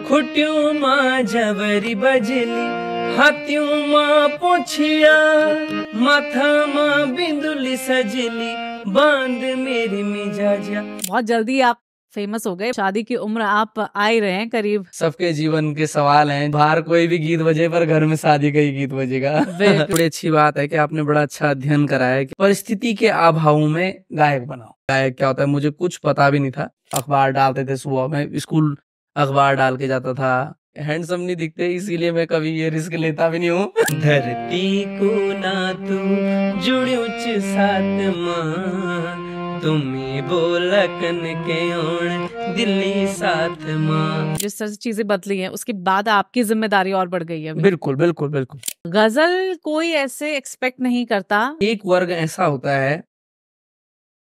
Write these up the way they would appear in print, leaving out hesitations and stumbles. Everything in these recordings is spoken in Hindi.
खुट्यूं मां जवरी बजली, हाथियों मां पोछिया, माथा मां बिंदुली सजली, बांध मेरी मिजाजिया। बहुत जल्दी आप फेमस हो गए, शादी की उम्र आप आ ही रहे हैं करीब। सबके जीवन के सवाल हैं, बाहर कोई भी गीत बजे पर घर में शादी का ही गीत बजेगा। बड़ी अच्छी बात है कि आपने बड़ा अच्छा अध्ययन करा है कि परिस्थिति के अभावों में गायक बनाओ। गायक क्या होता है मुझे कुछ पता भी नहीं था। अखबार डालते थे सुबह में, स्कूल अखबार डाल के जाता था। हैंडसम नहीं दिखते इसीलिए मैं कभी ये रिस्क लेता भी नहीं हूँ। धरती को ना तू जुड़्यो च साथ मां, तुम्ही बोलकन के ओण दिल्ली साथ मां। जिस तरह से चीजें बदली हैं उसके बाद आपकी जिम्मेदारी और बढ़ गई है। बिल्कुल बिल्कुल बिल्कुल। गजल कोई ऐसे एक्सपेक्ट नहीं करता। एक वर्ग ऐसा होता है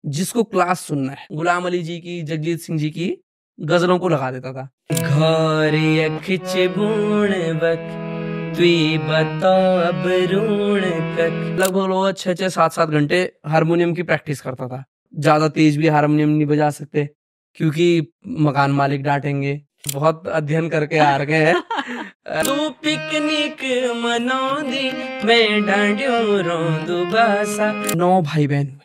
जिसको क्लास सुनना है। गुलाम अली जी की, जगजीत सिंह जी की गजलों को लगा देता था। घर यखच बूण बक तुई बताओ अब रूण कक। लगभग लोग 6-6, 7-7 घंटे हारमोनियम की प्रैक्टिस करता था। ज्यादा तेज भी हारमोनियम नहीं बजा सकते क्योंकि मकान मालिक डांटेंगे। बहुत अध्ययन करके आ रखे हैं। तू पिकनिक मनाउंदी मैं डांडियो रोंदू बासा। 9 भाई बहन हुए।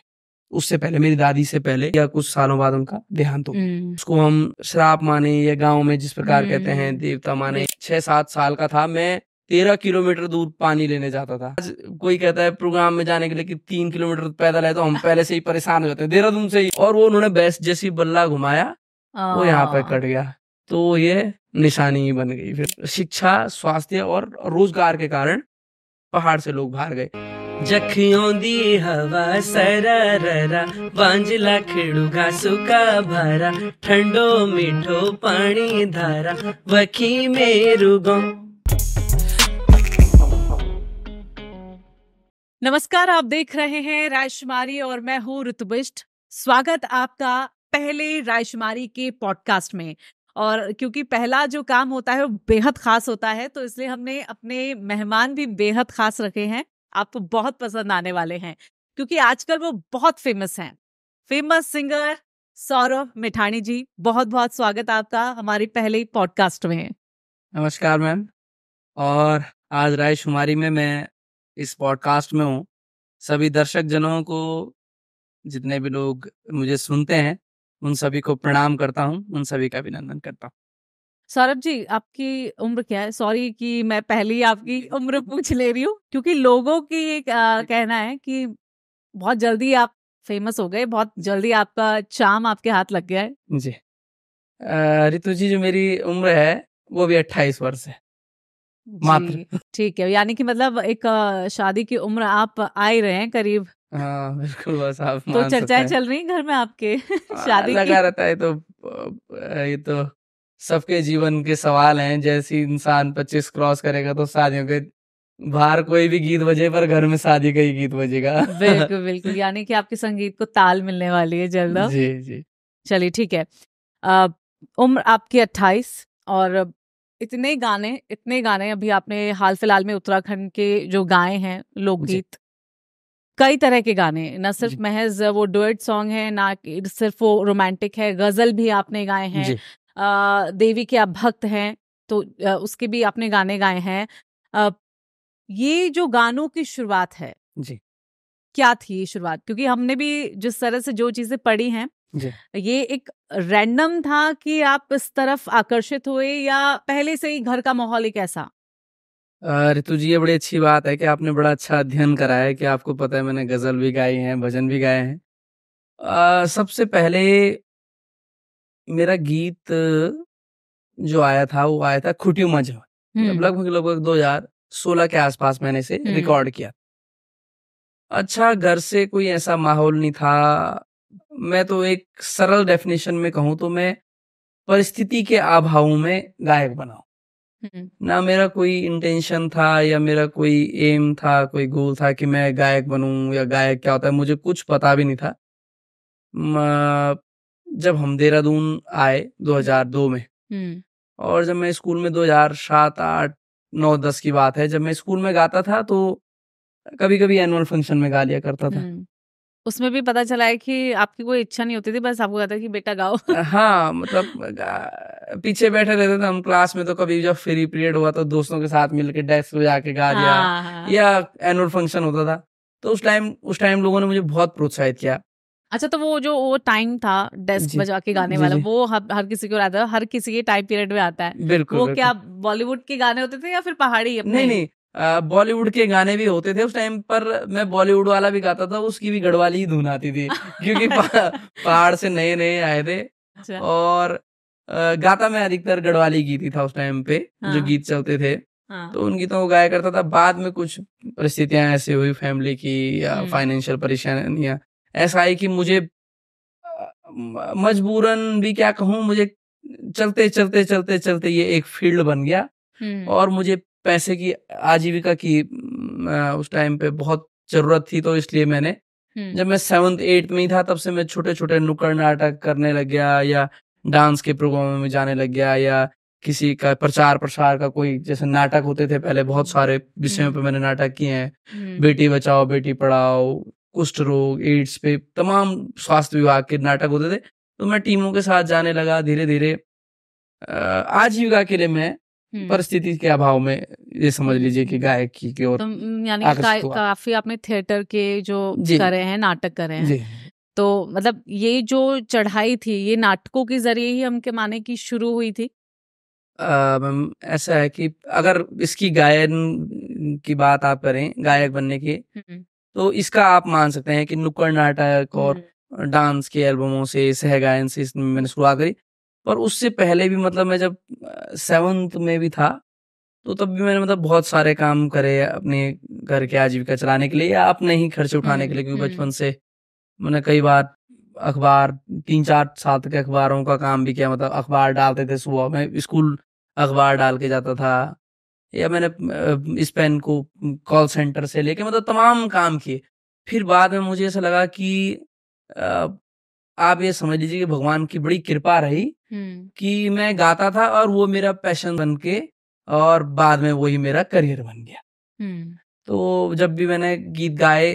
उससे पहले मेरी दादी से पहले या कुछ सालों बाद उनका देहांत हो गया। उसको हम श्राप माने या गांव में जिस प्रकार कहते हैं देवता माने। 6-7 साल का था मैं, 13 किलोमीटर दूर पानी लेने जाता था। आज कोई कहता है प्रोग्राम में जाने के लिए कि 3 किलोमीटर पैदल है तो हम पहले से ही परेशान हो जाते हैं देहरादून से ही। और वो उन्होंने बैस जैसी बल्ला घुमाया, वो यहाँ पे कट गया। तो ये निशानी ही बन गई। फिर शिक्षा, स्वास्थ्य और रोजगार के कारण पहाड़ से लोग बाहर गए। जखियों दी हवा सरररा, बांजला खिड़ुगा सुका भारा, ठंडो मीठो पानी धारा, वखी मेरू गो। नमस्कार, आप देख रहे हैं रायशुमारी और मैं हूँ ऋतुबिष्ट। स्वागत आपका पहले रायशुमारी के पॉडकास्ट में। और क्योंकि पहला जो काम होता है वो बेहद खास होता है, तो इसलिए हमने अपने मेहमान भी बेहद खास रखे हैं। आपको बहुत पसंद आने वाले हैं क्योंकि आजकल वो बहुत फेमस हैं। फेमस सिंगर सौरभ मिठानी जी, बहुत बहुत स्वागत आपका हमारे पहले पॉडकास्ट में। नमस्कार मैम। और आज रायशुमारी में मैं इस पॉडकास्ट में हूँ। सभी दर्शक जनों को, जितने भी लोग मुझे सुनते हैं, उन सभी को प्रणाम करता हूँ, उन सभी का अभिनंदन करता हूँ। सौरभ जी, आपकी उम्र क्या है? सॉरी कि मैं पहले ही आपकी उम्र पूछ ले रही हूँ क्योंकि लोगों की एक कहना है कि बहुत जल्दी आप फेमस हो गए, बहुत जल्दी आपका चार्म आपके हाथ लग गया है। जी ऋतु जी, जो मेरी उम्र है वो भी 28 वर्ष है मात्र। ठीक है, यानी कि मतलब एक शादी की उम्र आप आ ही रहे हैं करीब। हाँ बिल्कुल, बस आप तो मान सकते चर्चाएं हैं। चल रही घर में आपके शादी की। लगा रहता है। तो ये तो सबके जीवन के सवाल हैं। जैसे इंसान 25 क्रॉस करेगा तो शादियों के बाहर कोई भी गीत बजे पर घर में शादी का ही गीत बजेगा। बिल्कुल बिल्कुल, यानी कि आपके संगीत को ताल मिलने वाली है जल्द। जी जी। चलिए ठीक है। उम्र आपकी 28 और इतने गाने अभी आपने हाल फिलहाल में उत्तराखंड के जो गाए हैं लोकगीत, कई तरह के गाने, न सिर्फ महज वो डुएट सॉन्ग है, ना सिर्फ वो रोमांटिक है, गजल भी आपने गाए हैं। देवी के आप भक्त हैं तो उसके भी आपने गाने गाए हैं। ये जो गानों की शुरुआत है जी, क्या थी ये शुरुआत? क्योंकि हमने भी जिस तरह से जो चीजें पढ़ी हैं, ये एक रैंडम था कि आप इस तरफ आकर्षित हुए या पहले से ही घर का माहौल एक ऐसा? ऋतु जी, ये बड़ी अच्छी बात है कि आपने बड़ा अच्छा अध्ययन करा है कि आपको पता है मैंने गजल भी गाई है, भजन भी गाए हैं। सबसे पहले मेरा गीत जो आया था वो आया था खुटियो मज। लगभग 2016 के आसपास मैंने इसे रिकॉर्ड किया। अच्छा, घर से कोई ऐसा माहौल नहीं था। मैं तो एक सरल डेफिनेशन में कहूँ तो मैं परिस्थिति के अभावों में गायक बना। ना मेरा कोई इंटेंशन था या मेरा कोई एम था, कोई गोल था कि मैं गायक बनूं या गायक क्या होता है मुझे कुछ पता भी नहीं था। जब हम देहरादून आए 2002 में, और जब मैं स्कूल में 2007, 8, 9, 10 की बात है, जब मैं स्कूल में गाता था तो कभी कभी एनुअल फंक्शन में गा लिया करता था। उसमें भी पता चला है कि आपकी कोई इच्छा नहीं होती थी, बस आपको कहता कि बेटा गाओ। हाँ, मतलब पीछे बैठे रहते थे हम क्लास में, तो कभी जब फ्री पीरियड हुआ तो दोस्तों के साथ मिलके डेस्क पे जाके गा दिया, हाँ। या एनुअल फंक्शन होता था तो उस टाइम लोगों ने मुझे बहुत प्रोत्साहित किया। अच्छा, तो वो टाइम था डेस्क जी, बजा के गाने जी, वाला, जी। वो हर किसी को आता है, हर किसी के टाइम पीरियड में आता है। बिल्कुल, वो बिल्कुल। क्या बॉलीवुड के गाने होते थे या फिर पहाड़ी अपने? नहीं, नहीं, बॉलीवुड के गाने भी होते थे उस टाइम पर, मैं बॉलीवुड वाला भी गाता था, उसकी भी गढ़वाली ही धुन आती थी क्योंकि पहाड़ से नए-नए आए थे। अच्छा। और गाता मैं अधिकतर गढ़वाली गीत ही था उस टाइम पे, जो हाँ, गीत चलते थे, हाँ। तो उन गीतों को गाया करता था। बाद में कुछ परिस्थितियाँ ऐसी हुई फैमिली की या हुँ। फाइनेंशियल परेशानियाँ, ऐसा आई कि मुझे मजबूरन भी क्या कहूँ, मुझे चलते ये एक फील्ड बन गया हुँ, और मुझे पैसे की, आजीविका की उस टाइम पे बहुत ज़रूरत थी, तो इसलिए मैंने, हुँ, जब मैं 7th-8th में ही था तब से मैं छोटे-छोटे नुक्कड़ नाटक करने लग गया, या डांस के प्रोग्रामों में जाने लग गया, या किसी का प्रचार-प्रसार का कोई, जैसे नाटक होते थे पहले, बहुत सारे विषयों पे मैंने नाटक किए हैं। हुँ, बेटी बचाओ, बेटी पढ़ाओ, कुष्ठ रोग, एड्स पे तमाम स्वास्थ्य विभाग के नाटक होते थे। तो मैं टीमों के साथ जाने लगा धीरे-धीरे। आजीविका के लिए मैं हुँ। परिस्थिति के अभाव में, ये समझ लीजिए कि गायकी की ओर तो यानी कि आकर्षित हुआ। काफ़ी आपने थिएटर के जो जी, करे हैं, नाटक करे हैं। जी। तो मतलब ये जो चढ़ाई थी, ये नाटकों के ज़रिए ही हम के माने की शुरू हुई थी? मैम ऐसा है कि अगर इसकी गायन की बात आप करें, गायक बनने की, हुँ, तो इसका आप मान सकते हैं कि नुक्कड़ नाटक और डांस के एल्बमों से, सहगायन से इसमें मैंने शुरुआत करी। पर उससे पहले भी, मतलब मैं जब 7th में भी था, तो तब भी मैंने, मतलब बहुत सारे काम करे अपने घर की आजीविका चलाने के लिए, या अपने ही खर्चे उठाने के लिए, क्योंकि बचपन से मैंने कई बार अखबार, 3-4 साल तक अखबारों का काम भी किया, मतलब अखबार डालते थे सुबह में, स्कूल अखबार डाल के जाता था, या मैंने इस पेन को कॉल सेंटर से लेके, मतलब तमाम काम किए। फिर बाद में मुझे ऐसा लगा कि अ, आप ये समझ लीजिए कि भगवान की बड़ी कृपा रही हुँ, कि मैं गाता था और वो मेरा पैशन बन के, और बाद में वही मेरा करियर बन गया। हुँ, तो जब भी मैंने गीत गाए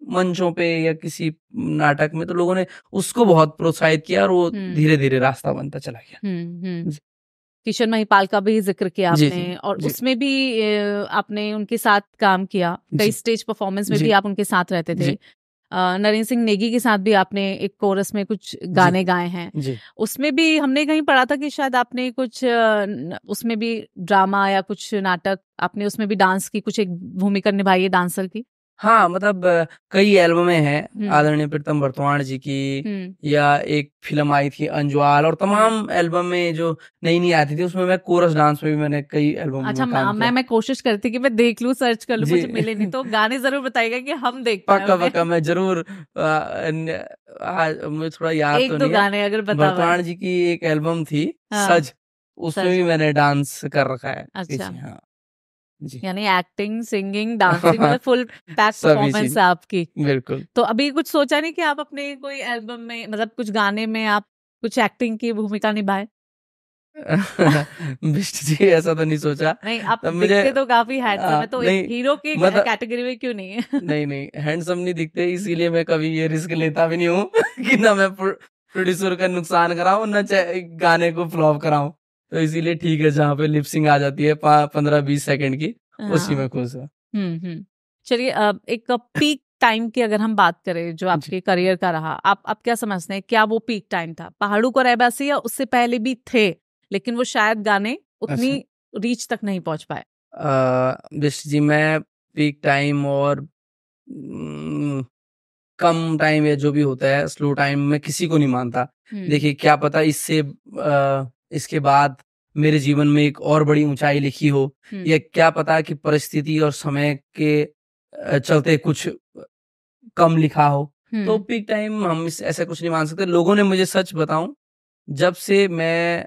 मंचों पे या किसी नाटक में, तो लोगों ने उसको बहुत प्रोत्साहित किया और वो हुँ, धीरे-धीरे रास्ता बनता चला गया। हुँ। जी, किशन महिपाल का भी ज़िक्र किया जी, जी, आपने और जी, उसमें भी आपने उनके साथ काम किया। कई जी, स्टेज परफ़ॉर्मेंस में जी, भी आप उनके साथ रहते थे। जी, नरेंद्र सिंह नेगी के साथ भी आपने एक कोरस में कुछ जी, गाने गाए हैं। जी। उसमें भी हमने कहीं पढ़ा था कि शायद आपने कुछ उसमें भी ड्रामा या कुछ नाटक, आपने उसमें भी डांस की कुछ एक भूमिका निभाई है डांसर की? हाँ, मतलब कई एल्बमें हैं हुँ, आदरणीय प्रीतम बर्तवाण जी की, हुँ। या एक फ़िल्म आई थी अंजवाल, और तमाम एल्बम में जो नई-नई आती थी, उसमें मैं कोरस डांस में भी मैंने कई एल्बम अच्छा, में काम किया। मैं कोशिश करती कि मैं देख लूँ, सर्च कर लूँ, जी। मुझे मिले नहीं, तो गाने ज़रूर बताइएगा कि हम देख पाएँ पक्का, उन्हें। पक्का, मैं ज़रूर, मुझे थोड़ा याद तो 1-2 नहीं है। गाने अगर बता पाएँ। बर्तवाण जी की एक एल्बम थी, हाँ, सज, उसमें सच। भी मैंने डांस कर रखा है अच्छा, पीछे। हाँ, जी। यानी एक्टिंग, सिंगिंग, डांसिंग मतलब फुल पैक सभी परफॉर्मेंस चीज़, है आपकी। बिल्कुल। तो अभी कुछ सोचा नहीं कि आप अपने कोई एल्बम में मतलब कुछ गाने में आप कुछ एक्टिंग की भूमिका निभाएँ? बिष्ट जी, ऐसा तो नहीं सोचा। नहीं, आप तब मुझे दिखते तो काफ़ी हैंडसम है, तो एक नहीं, हीरो की मतलब कैटेगरी में क्यों नहीं है? नहीं, नहीं, हैंडसम नहीं दिखते, इसीलिए मैं कभी ये रिस्क लेता भी नहीं हूँ कि ना मैं प्रोड्यूसर का नुकसान कराऊँ, ना गाने को फ्लॉप कराऊँ। तो इसीलिए ठीक है, जहाँ पे लिप सिंक आ जाती है 15-20 सेकंड की, उसी हाँ। में खुश हूँ। हुँ। चलिए, एक पीक टाइम की अगर हम बात करें जो जी। आपके करियर का रहा, आप क्या समझते हैं, क्या वो पीक टाइम था? पहाड़ों को रहवासी या उससे पहले भी थे, लेकिन वो शायद गाने उतनी अच्छा। रीच तक नहीं पहुँच पाए? बिष्ट जी, मैं पीक टाइम और उम, कम टाइम या जो भी होता है, स्लो टाइम, मैं किसी को नहीं मानता। हुँ, देखिए, क्या पता इससे इसके बाद मेरे जीवन में एक और बड़ी ऊँचाई लिखी हो, हुँ, या क्या पता कि परिस्थिति और समय के चलते कुछ कम लिखा हो। तो हुँ, पीक टाइम हम इस ऐसा कुछ नहीं मान सकते। लोगों ने, मुझे सच बताऊँ, जब से मैं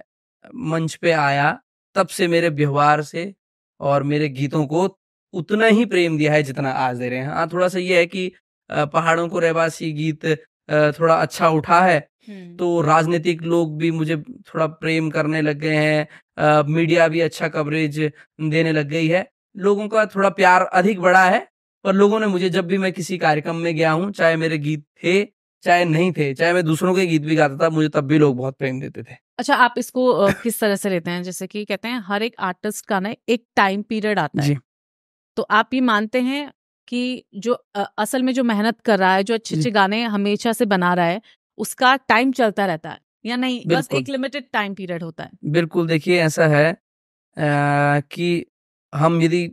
मंच पे आया, तब से मेरे व्यवहार से और मेरे गीतों को उतना ही प्रेम दिया है जितना आज दे रहे हैं। हाँ, थोड़ा-सा ये है कि पहाड़ों को रहवासी गीत थोड़ा अच्छा उठा है, हुँ, तो राजनीतिक लोग भी मुझे थोड़ा प्रेम करने लग गए हैं। मीडिया भी अच्छा कवरेज देने लग गई है। लोगों का थोड़ा प्यार अधिक बढ़ा है, पर लोगों ने मुझे, जब भी मैं किसी कार्यक्रम में गया हूँ, चाहे मेरे गीत थे चाहे नहीं थे, चाहे मैं दूसरों के गीत भी गाता था, मुझे तब भी लोग बहुत प्रेम देते थे। अच्छा, आप इसको किस तरह से लेते हैं? जैसे कि कहते हैं हर एक आर्टिस्ट का ना एक टाइम पीरियड आता है, जी तो आप ये मानते हैं कि जो असल में जो मेहनत कर रहा है, जो अच्छे जी अच्छे गाने हमेशा से बना रहा है, उसका टाइम चलता रहता है या नहीं, बस बिल्कुल एक लिमिटेड टाइम पीरियड होता है? बिल्कुल, देखिए ऐसा है कि हम यदि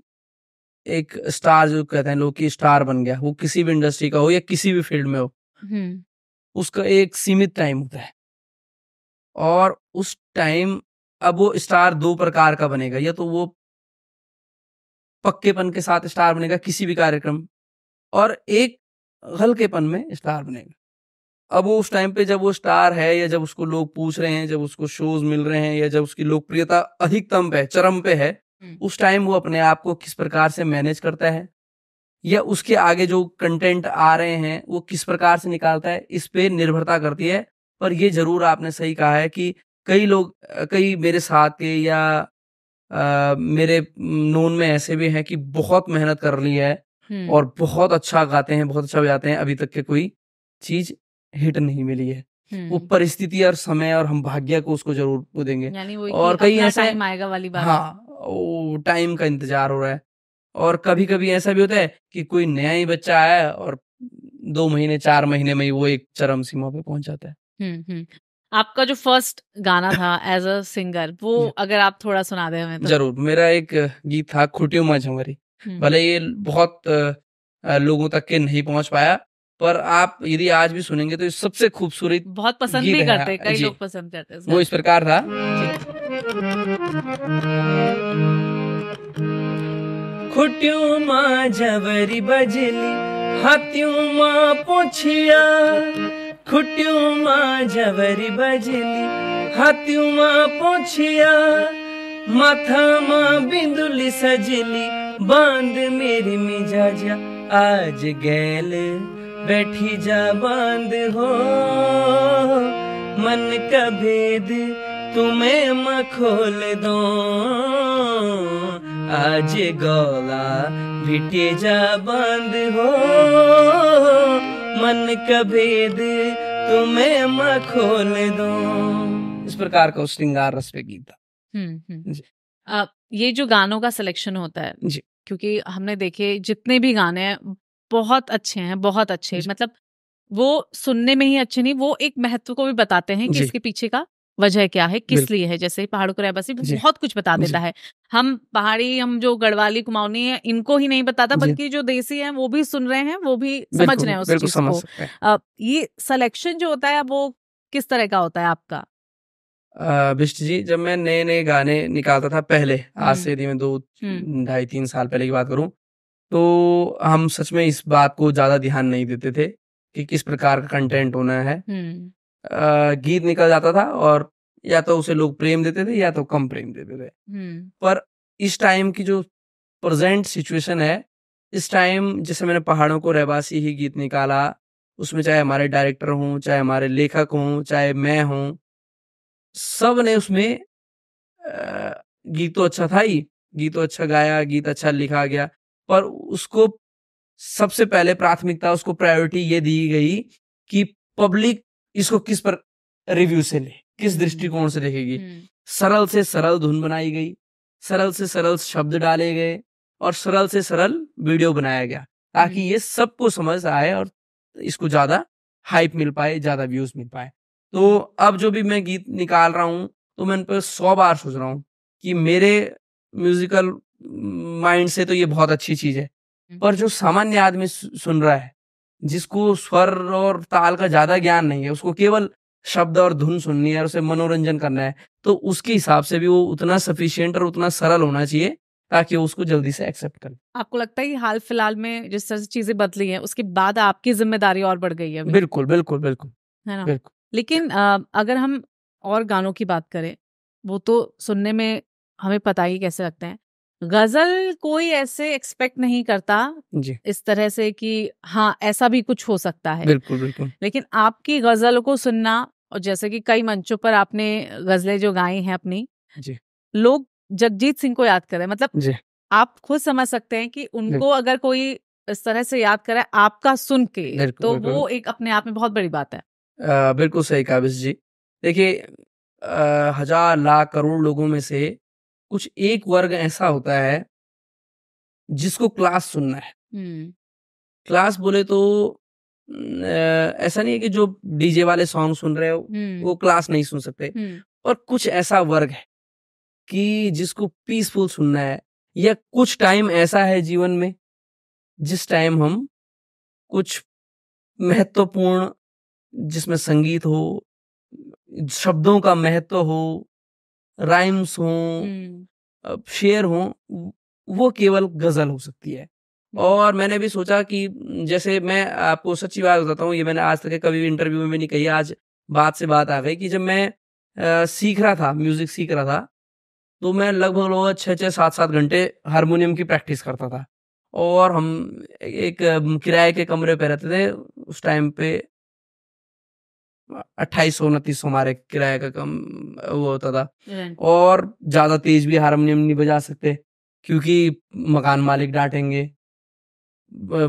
एक स्टार, जो कहते हैं लोग कि स्टार बन गया, वो किसी भी इंडस्ट्री का हो या किसी भी फील्ड में हो, हम्म उसका एक सीमित टाइम होता है। और उस टाइम, अब वो स्टार दो प्रकार का बनेगा, या तो वो पक्केपन के साथ स्टार बनेगा किसी भी कार्यक्रम, और एक हल्केपन में स्टार बनेगा। अब वो उस टाइम पे जब वो स्टार है, या जब उसको लोग पूछ रहे हैं, जब उसको शोज मिल रहे हैं, या जब उसकी लोकप्रियता अधिकतम पे, चरम पे है, उस टाइम वो अपने आप को किस प्रकार से मैनेज करता है, या उसके आगे जो कंटेंट आ रहे हैं वो किस प्रकार से निकालता है, इस पे निर्भरता करती है। पर ये जरूर आपने सही कहा है कि कई लोग, कई मेरे साथ के या मेरे नोन में ऐसे भी हैं कि बहुत मेहनत कर ली है और बहुत अच्छा गाते हैं, बहुत अच्छा बजाते हैं, अभी तक के कोई चीज हिट नहीं मिली है। वो परिस्थिति और समय और हम भाग्य को उसको जरूर वो देंगे। यानी वो और कई ऐसे, टाइम आएगा वाली बात। हाँ, वो टाइम का इंतजार हो रहा है। और कभी कभी ऐसा भी होता है कि कोई नया ही बच्चा आया है और 2 महीने 4 महीने में ही वो एक चरम सीमा पे पहुंच जाता है। हम्म। आपका जो फर्स्ट गाना था एज अ सिंगर, वो जी। अगर आप थोड़ा सुना दें हमें तो। जरूर, मेरा एक गीत था खुटियो माँ झंवरी। भले ये बहुत लोगों तक के नहीं पहुंच पाया, पर आप यदि आज भी सुनेंगे तो ये सबसे खूबसूरत बहुत पसंद गीत भी है। करते हैं, कई जी, लोग पसंद करते हैं इस वो इस प्रकार था। खुटियो माँ झंवरी बजली, हाथियों माँ पोछिया, खुटियो माँ झंवरी बजली, हाथियों माँ पोछिया, माथा माँ बिंदुली सजली, बांध मेरी मिजाजा, आज गैल बैठी जा बांध हो, मन का भेद तुम्हें मैं खोल दो, आज गौला भिटे जा बांध हो, मन का भेद तुम्हें मैं खोल दो। इस प्रकार का उस श्रृंगार रस पे गीत था। जी। ये जो गानों का सिलेक्शन होता है, जी क्योंकि हमने देखे जितने भी गाने हैं बहुत अच्छे हैं, बहुत अच्छे, जी। मतलब वो सुनने में ही अच्छे नहीं, वो एक महत्व को भी बताते हैं कि जी इसके पीछे का वजह क्या है, किस बिल्कुल। लिए है। जैसे पहाड़ों को रहबसी जी बहुत कुछ बता जी देता है। हम पहाड़ी, हम जो गढ़वाली कुमाऊनी है, इनको ही नहीं बताता, जी बल्कि जो देसी हैं वो भी सुन रहे हैं, वो भी समझ बिल्कुल रहे हैं उस बिल्कुल चीज समझ को। सकते हैं। ये सिलेक्शन जो होता है वो किस तरह का होता है आपका? बिष्ट जी, जब मैं नए नए गाने निकालता था पहले, आज से यदि मैं 2 ढाई 3 साल पहले की बात करूं, तो हम सच में इस बात को ज्यादा ध्यान नहीं देते थे कि किस प्रकार का कंटेंट होना है। गीत निकल जाता था और या तो उसे लोग प्रेम देते थे या तो कम प्रेम देते थे। पर इस टाइम की जो प्रेजेंट सिचुएशन है, इस टाइम जैसे मैंने पहाड़ों को रहवासी ही गीत निकाला, उसमें चाहे हमारे डायरेक्टर हों, चाहे हमारे लेखक हों, चाहे मैं हूं, सब ने उसमें गीत तो अच्छा था ही, गीत तो अच्छा गाया, गीत अच्छा लिखा गया, पर उसको सबसे पहले प्राथमिकता, उसको प्रायोरिटी ये दी गई कि पब्लिक इसको किस पर रिव्यू से ले, किस दृष्टिकोण से देखेगी। सरल से सरल धुन बनाई गई, सरल से सरल शब्द डाले गए और सरल से सरल वीडियो बनाया गया, ताकि ये सबको समझ आए और इसको ज्यादा हाइप मिल पाए, ज्यादा व्यूज मिल पाए। तो अब जो भी मैं गीत निकाल रहा हूँ, तो मैं इन पर 100 बार सोच रहा हूँ कि मेरे म्यूजिकल माइंड से तो ये बहुत अच्छी चीज है, पर जो सामान्य आदमी सुन रहा है, जिसको स्वर और ताल का ज्यादा ज्ञान नहीं है, उसको केवल शब्द और धुन सुननी है और उसे मनोरंजन करना है, तो उसके हिसाब से भी वो उतना सफिशिएंट और उतना सरल होना चाहिए ताकि वो उसको जल्दी से एक्सेप्ट करे। आपको लगता है कि हाल फिलहाल में जिस तरह से चीजें बदली हैं, उसके बाद आपकी जिम्मेदारी और बढ़ गई है अभी? बिल्कुल बिल्कुल बिल्कुल है ना? बिल्कुल। लेकिन अगर हम और गानों की बात करें, वो तो सुनने में हमें पता ही कैसे लगते हैं। गजल कोई ऐसे एक्सपेक्ट नहीं करता जी इस तरह से कि हाँ ऐसा भी कुछ हो सकता है, बिल्कुल बिल्कुल। लेकिन आपकी गजल को सुनना, और जैसे कि कई मंचों पर आपने गजलें जो गाई हैं अपनी, जी लोग जगजीत सिंह को याद करें, मतलब जी आप खुद समझ सकते हैं कि उनको बिल्कुल अगर कोई इस तरह से याद करा है आपका सुन के, बिल्कुल, तो बिल्कुल। वो एक अपने आप में बहुत बड़ी बात है। बिल्कुल सही कहा बिश जी। देखिए, हजार लाख करोड़ लोगों में से कुछ एक वर्ग ऐसा होता है जिसको क्लास सुनना है। क्लास बोले तो ऐसा नहीं है कि जो डीजे वाले सॉन्ग सुन रहे हो वो क्लास नहीं सुन सकते, और कुछ ऐसा वर्ग है कि जिसको पीसफुल सुनना है, या कुछ टाइम ऐसा है जीवन में जिस टाइम हम कुछ महत्वपूर्ण, जिसमें संगीत हो, शब्दों का महत्व हो, राइम्स हो, शेर हो, वो केवल गजल हो सकती है। और मैंने भी सोचा कि जैसे मैं आपको सच्ची बात बताता हूँ, ये मैंने आज तक कभी भी इंटरव्यू में नहीं कही, आज बात से बात आ गई कि जब मैं सीख रहा था, म्यूजिक सीख रहा था, तो मैं लगभग 6-6, 7-7 घंटे हारमोनियम की प्रैक्टिस करता था। और हम एक किराए के कमरे पे रहते थे उस टाइम पे, 2800-2900 हमारे किराए का कम वो होता था। और ज्यादा तेज भी हारमोनियम नहीं बजा सकते क्योंकि मकान मालिक डांटेंगे।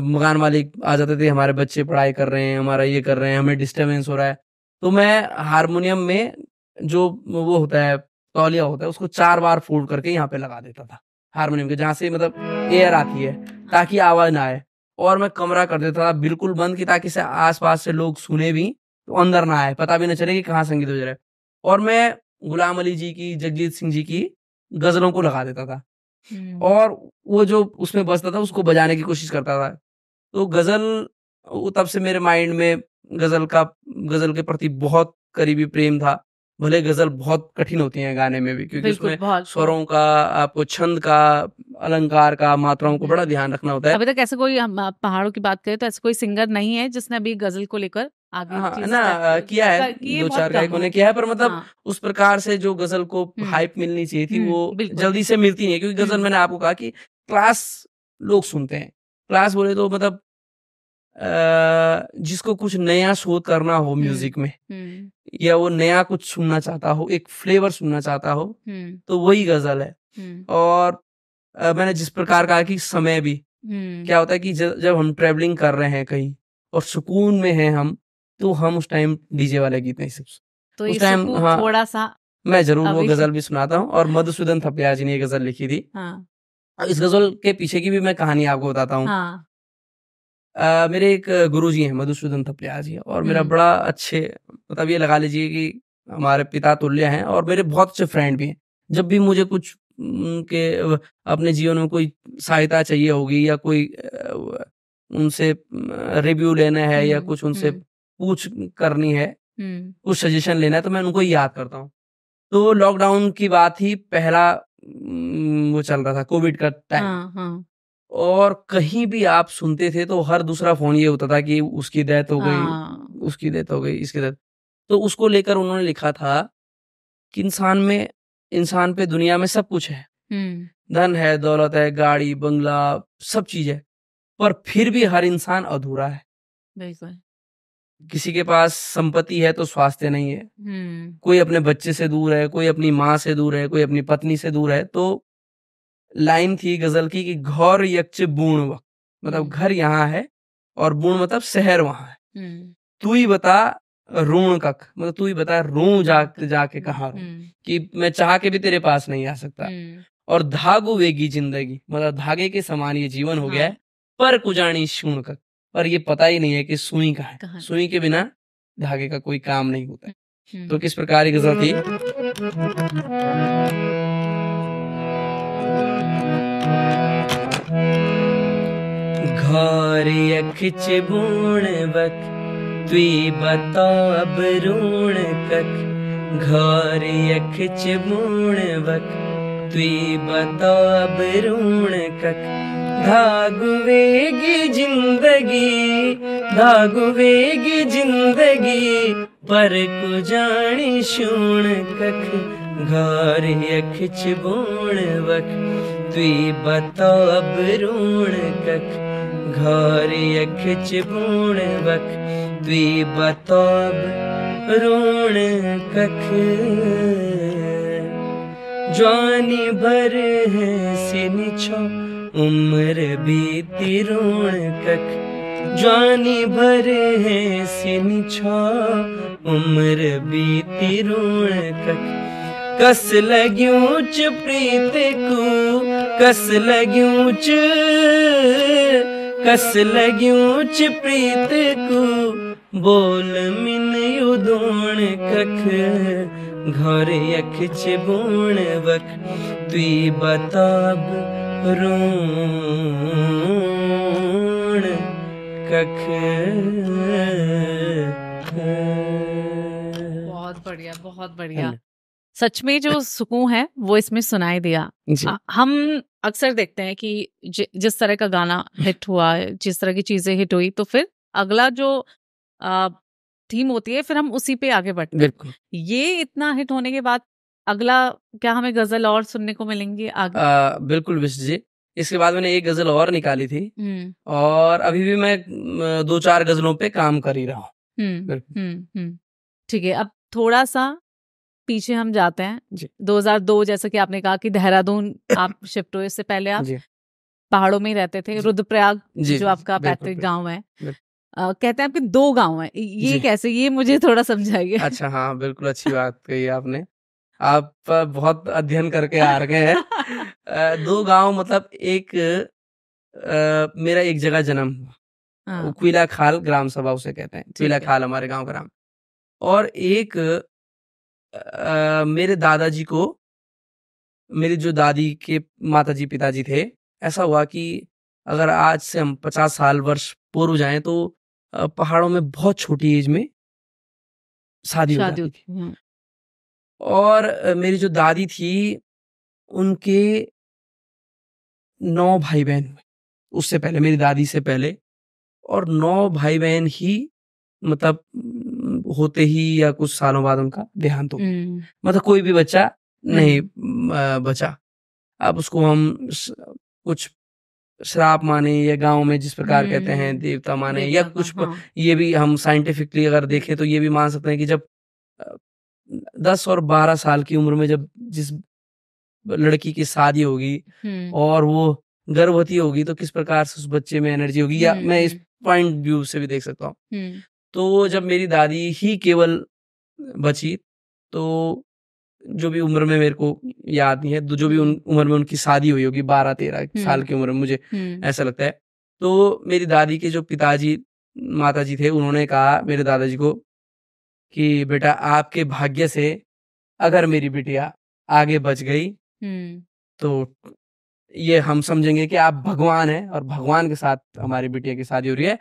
मकान मालिक आ जाते थे, हमारे बच्चे पढ़ाई कर रहे हैं, हमारा ये कर रहे हैं, हमें डिस्टरबेंस हो रहा है। तो मैं हारमोनियम में जो वो होता है, तौलिया होता है, उसको 4 बार फोल्ड करके यहाँ पे लगा देता था हारमोनियम के, जहाँ से मतलब एयर आती है, ताकि आवाज ना आए। और मैं कमरा कर देता था बिल्कुल बंद की, ताकि से आसपास से लोग सुने भी तो अंदर ना आए, पता भी ना चले कि कहाँ संगीत बज रहा है। और मैं गुलाम अली जी की, जगजीत सिंह जी की गजलों को लगा देता था, और वो जो उसमें बजता था उसको बजाने की कोशिश करता था। तो गजल, वो तब से मेरे माइंड में गजल के प्रति बहुत करीबी प्रेम था। भले गजल बहुत कठिन होती है गाने में भी, क्योंकि उसमें स्वरों का, आपको छंद का, अलंकार का, मात्राओं को बड़ा ध्यान रखना होता है। अभी तक ऐसे कोई, हम पहाड़ों की बात करें तो ऐसे कोई सिंगर नहीं है जिसने अभी गजल को लेकर आगे किया है, 2-4 गायकों ने किया है, पर मतलब उस प्रकार से जो गजल को हाइप मिलनी चाहिए थी वो जल्दी से मिलती नहीं है। क्योंकि गजल, मैंने आपको कहा कि क्लास लोग सुनते हैं। क्लास बोले तो मतलब जिसको कुछ नया शोध करना हो म्यूजिक में, या वो नया कुछ सुनना चाहता हो, एक फ्लेवर सुनना चाहता हो, तो वही गजल है। और मैंने जिस प्रकार कहा कि समय भी क्या होता है कि जब हम ट्रेवलिंग कर रहे हैं कहीं और सुकून में हैं हम, तो हम उस टाइम डीजे वाले गीत नहीं सुन, तो उस टाइम थोड़ा सा मैं जरूर वो गजल भी सुनाता हूँ। और मधुसूदन थपलियाल जी ने ये गजल लिखी थी। इस गजल के पीछे की भी मैं कहानी आपको बताता हूँ। मेरे एक गुरुजी हैं, मधुसूदन थपलियाल जी, और मेरा बड़ा अच्छे, मतलब ये लगा लीजिए कि हमारे पिता तुल्य हैं, और मेरे बहुत अच्छे फ्रेंड भी हैं। जब भी मुझे कुछ उनके अपने जीवन में कोई सहायता चाहिए होगी, या कोई उनसे रिव्यू लेना है, या कुछ उनसे पूछ करनी है, कुछ सजेशन लेना है, तो मैं उनको याद करता हूँ। तो लॉकडाउन की बात ही, पहला वो चल रहा था, कोविड का टाइम, और कहीं भी आप सुनते थे तो हर दूसरा फोन ये होता था कि उसकी डेथ हो गई, उसकी डेथ हो गई, इसकी डेथ। तो उसको लेकर उन्होंने लिखा था कि इंसान पे दुनिया में सब कुछ है, धन है, दौलत है, गाड़ी, बंगला, सब चीज है, पर फिर भी हर इंसान अधूरा है। बिल्कुल। किसी के पास संपत्ति है तो स्वास्थ्य नहीं है, कोई अपने बच्चे से दूर है, कोई अपनी माँ से दूर है, कोई अपनी पत्नी से दूर है। तो लाइन थी गजल की कि घर यक्ष बूण वक्त, मतलब घर यहाँ है और बूण मतलब शहर वहां है। तू ही बता ऋण कख, मतलब तू ही बता रू जाके कहाँ रू, कि मैं चाह के भी तेरे पास नहीं आ सकता। और धागो वेगी जिंदगी, मतलब धागे के समान ये जीवन हो गया है, पर कुजानी शूण कख, पर ये पता ही नहीं है कि सुई कहाँ है। सुई के बिना धागे का कोई काम नहीं होता है। तो किस प्रकार की गजल थी। घर यख बूण वक तुई बता अब ऋण कख, घर यख बूण वक तुई बता अब ऋण कख, धागुवेगी जिंदगी पर को जानी शूण कख, घर यख बूण वक तुई बता अब ऋण कख, घर यख बूण वक तुई बता अब ऋण कख, जवानी भर है से निछो उम्र बीती रोण कख जवानी भरे हैं सिन छो उम्र बीती रोण कख कस लग्यूं च प्रीत को कस लग्यूं च प्रीत को बोल मिन उदोण कख घर यख च बोण वख तुई बताब रोण कख। बहुत बढ़िया, बहुत बढ़िया। सच में जो सुकून है वो इसमें सुनाई दिया। हम अक्सर देखते हैं कि जिस तरह का गाना हिट हुआ, जिस तरह की चीजें हिट हुई, तो फिर अगला जो थीम होती है फिर हम उसी पे आगे बढ़ते हैं। बिल्कुल। ये इतना हिट होने के बाद अगला क्या हमें गजल और सुनने को मिलेंगी आगे? बिल्कुल विश जी। इसके बाद मैंने एक गजल और निकाली थी और अभी भी मैं 2-4 गजलों पे काम कर ही रहा हूँ। ठीक है, अब थोड़ा सा पीछे हम जाते हैं। 2002 जैसे कि आपने कहा कि देहरादून आप शिफ्ट हुए, इससे पहले आप पहाड़ों में ही रहते थे, रुद्रप्रयाग जो आपका पैतृक गांव है। कहते हैं आपके 2 गांव हैं, ये कैसे, ये मुझे थोड़ा समझाइए। अच्छा, हाँ बिल्कुल, अच्छी बात कही आपने। आप बहुत अध्ययन करके आ रहे हैं। 2 गांव मतलब एक मेरा एक जगह जन्म हुआ, क्विला खाल ग्राम सभा उसे कहते हैं, क्विला खाल हमारे गांव का नाम। और एक मेरे दादाजी को, मेरी जो दादी के माताजी पिताजी थे, ऐसा हुआ कि अगर आज से हम 50 साल वर्ष पूर्व जाएं तो पहाड़ों में बहुत छोटी एज में शादी हो जाती थी। और मेरी जो दादी थी उनके 9 भाई बहन हुए उससे पहले, मेरी दादी से पहले, और 9 भाई बहन ही मतलब होते ही या कुछ सालों बाद उनका देहांत हो गया। मतलब कोई भी बच्चा नहीं बचा। अब उसको हम कुछ श्राप माने या गांव में जिस प्रकार कहते हैं देवता माने या कुछ ये भी हम साइंटिफिकली अगर देखें तो ये भी मान सकते हैं कि जब 10 और 12 साल की उम्र में जब जिस लड़की की शादी होगी और वो गर्भवती होगी तो किस प्रकार से उस बच्चे में एनर्जी होगी, या मैं इस पॉइंट व्यू से भी देख सकता हूँ। तो जब मेरी दादी ही केवल बची तो जो भी उम्र में मेरे को याद नहीं है, जो भी उम्र में उनकी शादी हुई होगी 12-13 साल की उम्र में, मुझे ऐसा लगता है। तो मेरी दादी के जो पिताजी माताजी थे उन्होंने कहा मेरे दादाजी को कि बेटा आपके भाग्य से अगर मेरी बिटिया आगे बच गई तो ये हम समझेंगे कि आप भगवान हैं और भगवान के साथ हमारी बिटिया की शादी हो रही है।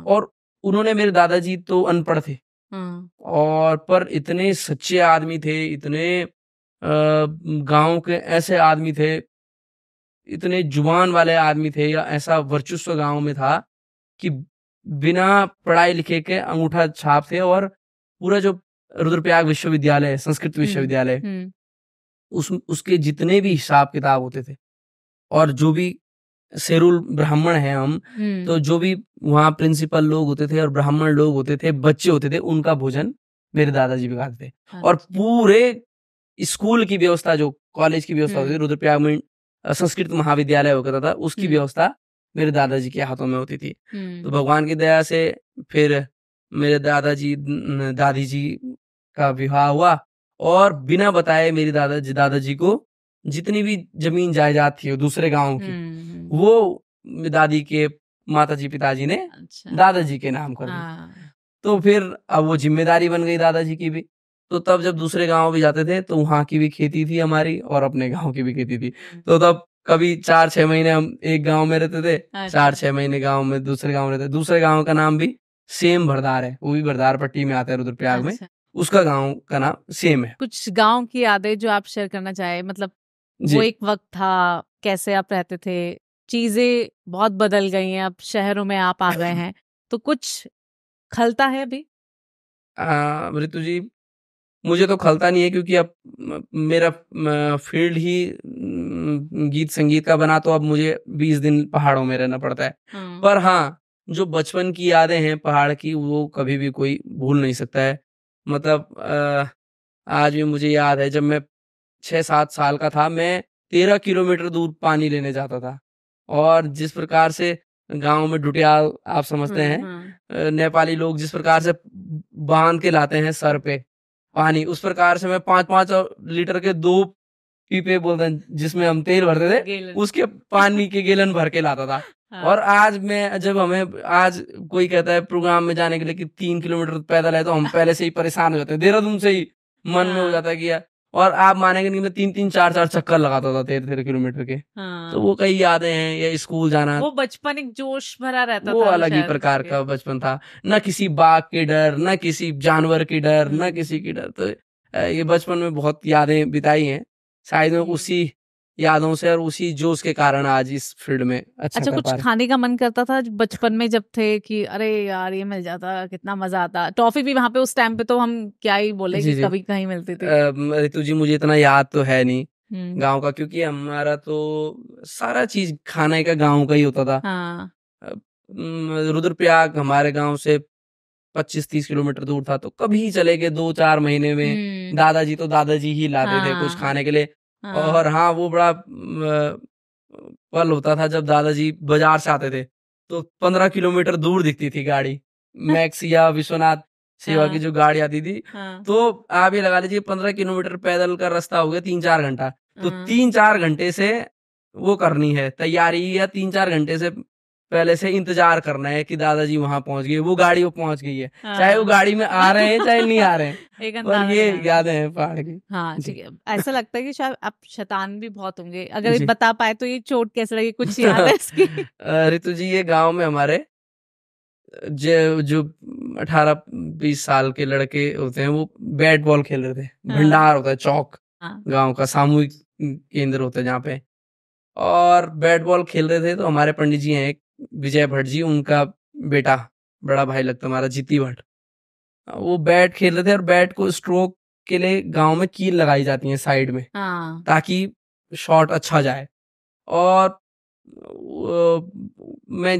और उन्होंने, मेरे दादाजी तो अनपढ़ थे और पर इतने सच्चे आदमी थे, इतने गांव के ऐसे आदमी थे, इतने जुबान वाले आदमी थे, या ऐसा वर्चस्व गांव में था कि बिना पढ़ाई लिखे के अंगूठा छाप थे। और पूरा जो रुद्रप्रयाग विश्वविद्यालय, संस्कृत विश्वविद्यालय, उसके जितने भी हिसाब किताब होते थे और जो भी शेरूल ब्राह्मण हैं हम, तो जो भी वहाँ प्रिंसिपल लोग होते थे और ब्राह्मण लोग होते थे, बच्चे होते थे, उनका भोजन मेरे दादाजी बिगाड़ते थे। और पूरे स्कूल की व्यवस्था, जो कॉलेज की व्यवस्था होती थी, रुद्रप्रयाग में संस्कृत महाविद्यालय होता था, उसकी व्यवस्था मेरे दादाजी के हाथों में होती थी। तो भगवान की दया से फिर मेरे दादी जी का विवाह हुआ और बिना बताए मेरी दादाजी को जितनी भी जमीन जायदाद थी दूसरे गांव की, वो दादी के माताजी पिताजी ने दादाजी के नाम कर दी। तो फिर अब वो जिम्मेदारी बन गई दादाजी की भी। तो तब जब दूसरे गांव भी जाते थे तो वहां की भी खेती थी हमारी और अपने गांव की भी खेती थी। तो तब कभी 4-6 महीने हम एक गांव में रहते थे, 4-6 महीने गांव में दूसरे गांव रहते। दूसरे गांव का नाम भी सेम भरदार है, वो भी भरदार पट्टी में आता है रुद्रप्रयाग में, उसका गांव का नाम सेम है। कुछ गांव की यादें जो आप शेयर करना चाहे, मतलब वो एक वक्त था, कैसे आप रहते थे, चीजें बहुत बदल गई हैं, अब शहरों में आप आ गए हैं, तो कुछ खलता है अभी? ऋतु जी, मुझे तो खलता नहीं है क्योंकि अब मेरा फील्ड ही गीत संगीत का बना, तो अब मुझे 20 दिन पहाड़ों में रहना पड़ता है। पर हाँ, जो बचपन की यादें हैं पहाड़ की, वो कभी भी कोई भूल नहीं सकता है। मतलब आज भी मुझे याद है जब मैं 6-7 साल का था, मैं 13 किलोमीटर दूर पानी लेने जाता था और जिस प्रकार से गांव में डुटियाल आप समझते हैं, नेपाली लोग जिस प्रकार से बांध के लाते हैं सर पे पानी, उस प्रकार से मैं 5-5 लीटर के 2 पीपे बोलते हैं जिसमें हम तेल भरते थे, गैलन। उसके पानी के गैलन भर के लाता था। हाँ। और आज मैं जब हमें आज कोई कहता है प्रोग्राम में जाने के लिए कि 3 किलोमीटर पैदल है, तो हम पहले से ही परेशान हो जाते हैं, देहरादून से ही मन में हो जाता है कि यार, और आप मानेंगे नहीं, मैं 3-3 4-4 चक्कर लगाता था 13-13 किलोमीटर के। तो वो कई यादें हैं, या स्कूल जाना, वो बचपन एक जोश भरा रहता वो था अलग ही शायद प्रकार उसके। का बचपन था। न किसी बाघ के डर, न किसी जानवर की डर, न किसी की डर। तो ये बचपन में बहुत यादें बिताई हैं, शायद मैं उसी यादों से और उसी जोश के कारण आज इस फील्ड में अच्छा कर कुछ पा रहे। खाने का मन करता था बचपन में जब थे कि अरे यार ये मिल जाता, कितना मजा आता। टॉफी भी वहां पे उस टाइम पे तो हम क्या ही बोले जी, कि जी। कभी कहीं मिलती थी। ऋतु जी, मुझे इतना याद तो है नहीं हम्म। गांव का, क्योंकि हमारा तो सारा चीज खाने का गांव का ही होता था। हाँ। रुद्रप्रयाग हमारे गांव से 25-30 किलोमीटर दूर था, तो कभी चले गए 2-4 महीने में। दादाजी तो दादाजी ही लाते थे कुछ हाँ। खाने के लिए। हाँ। और हाँ, वो बड़ा पल होता था जब दादाजी बाजार से आते थे, तो 15 किलोमीटर दूर दिखती थी गाड़ी, मैक्स या विश्वनाथ सेवा की हाँ। जो गाड़ी आती थी। हाँ। तो आप ये लगा लीजिए 15 किलोमीटर पैदल का रास्ता हो गया 3-4 घंटा। तो हाँ। 3-4 घंटे से वो करनी है तैयारी, या 3-4 घंटे से पहले से इंतजार करना है कि दादाजी वहां पहुंच गए, वो गाड़ी वो पहुंच गई है, चाहे वो हाँ। गाड़ी में आ रहे हैं चाहे नहीं आ रहे हैं। एक और अंदाजा ये लगा रहे हैं। यादें हैं पहाड़ की। हाँ जी। ठीक है। ऐसा लगता है कि शायद आप शैतान भी बहुत होंगे, अगर जी। बता पाए तो ये चोट कैसे लगी, कुछ याद है इसकी? ऋतु जी, ये गांव में हमारे जो 18-20 साल के लड़के होते हैं, वो बैट बॉल खेल रहे थे। हाँ। भंडार होता है, चौक हाँ। गांव का सामूहिक केंद्र होता है जहाँ पे, और बैट बॉल खेल रहे थे। तो हमारे पंडित जी हैं एक, विजय भट्ट जी, उनका बेटा, बड़ा भाई लगता हमारा, जीती भट्ट, वो बैट खेल रहे थे। और बैट को स्ट्रोक के लिए गांव में कील लगाई जाती है साइड में, हाँ। ताकि शॉट अच्छा जाए। और मैं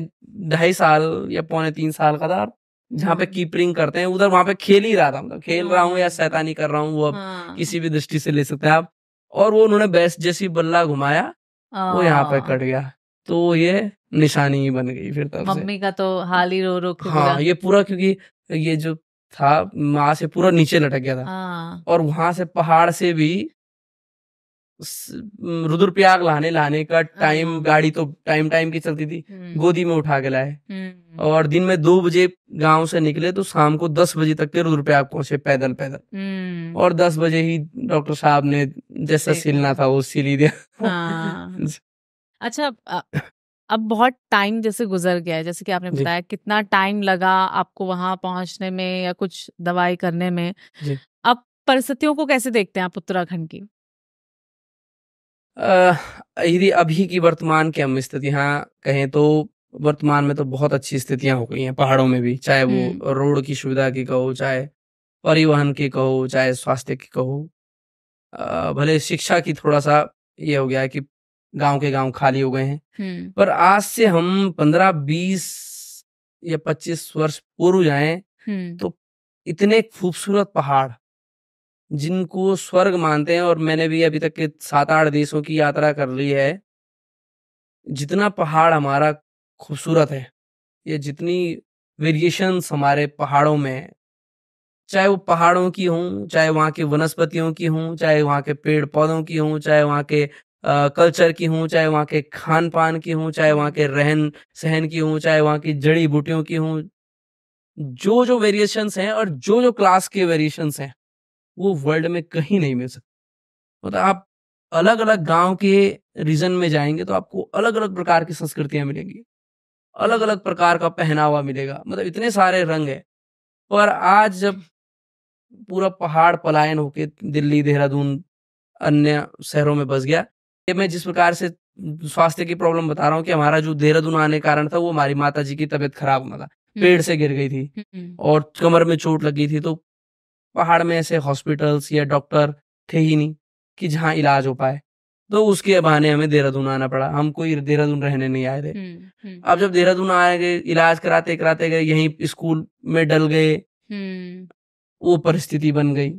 2.5 साल या 2.25 साल का था, जहाँ पे कीपरिंग करते हैं उधर, वहां पे खेल ही रहा था, मतलब खेल रहा हूँ या शैतानी कर रहा हूँ, वो अब किसी भी दृष्टि से ले सकते हैं आप। और वो उन्होंने बेस्ट जैसी बल्ला घुमाया, वो यहाँ पे कट गया, तो ये निशानी ही बन गई फिर तब से। मम्मी का तो हाल ही रो रो के हाँ, ये पूरा, क्योंकि ये जो था वहां से पूरा नीचे लटक गया था। हाँ। और वहां से पहाड़ से भी रुद्रप्रयाग लाने का टाइम, गाड़ी तो टाइम की चलती थी, गोदी में उठा के लाए। और दिन में 2 बजे गांव से निकले, तो शाम को 10 बजे तक के रुद्रप्रयाग पहुंचे पैदल। और 10 बजे ही डॉक्टर साहब ने जैसा सिलना था वो सिल ही दिया। हाँ। अच्छा, अब बहुत टाइम जैसे गुजर गया है, जैसे कि आपने बताया कितना टाइम लगा आपको वहां पहुंचने में या कुछ दवाई करने में। जी। अब परिस्थितियों को कैसे देखते हैं आप उत्तराखंड की? यदि अभी की वर्तमान की हम स्थितियां कहें, तो वर्तमान में तो बहुत अच्छी स्थितियां हो गई हैं पहाड़ों में भी, चाहे वो रोड की सुविधा की कहो, चाहे परिवहन की कहो, चाहे स्वास्थ्य की कहो। भले शिक्षा की थोड़ा सा ये हो गया है कि गांव के गांव खाली हो गए हैं, पर आज से हम 15-20 या 25 वर्ष पूर्व जाएं, तो इतने खूबसूरत पहाड़ जिनको स्वर्ग मानते हैं, और मैंने भी अभी तक के 7-8 देशों की यात्रा कर ली है, जितना पहाड़ हमारा खूबसूरत है, ये जितनी वेरिएशंस हमारे पहाड़ों में, चाहे वो पहाड़ों की हों, चाहे वहाँ के वनस्पतियों की हों, चाहे वहाँ के पेड़ पौधों की हों, चाहे वहाँ के कल्चर की हों, चाहे वहाँ के खान पान की हों, चाहे वहाँ के रहन सहन की हों, चाहे वहाँ की जड़ी बूटियों की हों, जो वेरिएशंस हैं और जो क्लास के वेरिएशंस हैं, वो वर्ल्ड में कहीं नहीं मिल सकते। मतलब आप अलग अलग गांव के रीजन में जाएंगे तो आपको अलग अलग प्रकार की संस्कृतियां मिलेंगी, अलग अलग प्रकार का पहनावा मिलेगा, मतलब इतने सारे रंग है। और आज जब पूरा पहाड़ पलायन होके दिल्ली, देहरादून, अन्य शहरों में बस गया, ये मैं जिस प्रकार से स्वास्थ्य की प्रॉब्लम बता रहा हूँ कि हमारा जो देहरादून आने का कारण था, वो हमारी माता जी की तबीयत खराब होना था, पेड़ से गिर गई थी और कमर में चोट लगी थी। तो पहाड़ में ऐसे हॉस्पिटल्स या डॉक्टर थे ही नहीं कि जहाँ इलाज हो पाए, तो उसके बहाने हमें देहरादून आना पड़ा। हम कोई देहरादून रहने नहीं आए थे। अब जब देहरादून आए गए, इलाज कराते कराते गए, यहीं स्कूल में डल गए, वो परिस्थिति बन गई।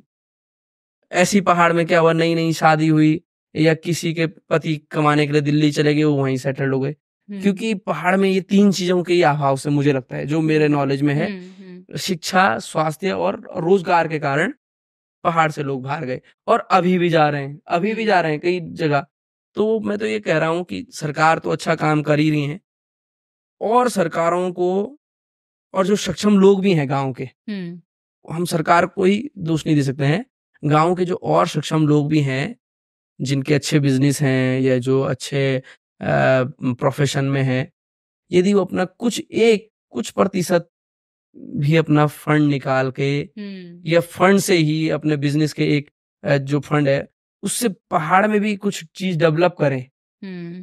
ऐसी पहाड़ में क्या हुआ, नई नई शादी हुई या किसी के पति कमाने के लिए दिल्ली चले गए, वो वहीं सेटल हो गए। क्योंकि पहाड़ में ये 3 चीजों के ही अभाव से मुझे लगता है, जो मेरे नॉलेज में है, शिक्षा, स्वास्थ्य और रोजगार के कारण पहाड़ से लोग बाहर गए और अभी भी जा रहे हैं कई जगह। तो मैं तो ये कह रहा हूँ कि सरकार तो अच्छा काम कर ही रही है, और सरकारों को, और जो सक्षम लोग भी हैं गांव के, हम सरकार को ही दोष नहीं दे सकते हैं, गांव के जो और सक्षम लोग भी हैं, जिनके अच्छे बिजनेस हैं या जो अच्छे प्रोफेशन में हैं, यदि वो अपना कुछ प्रतिशत भी अपना फंड निकाल के या फंड से ही अपने बिजनेस के एक जो फंड है उससे पहाड़ में भी कुछ चीज डेवलप करें,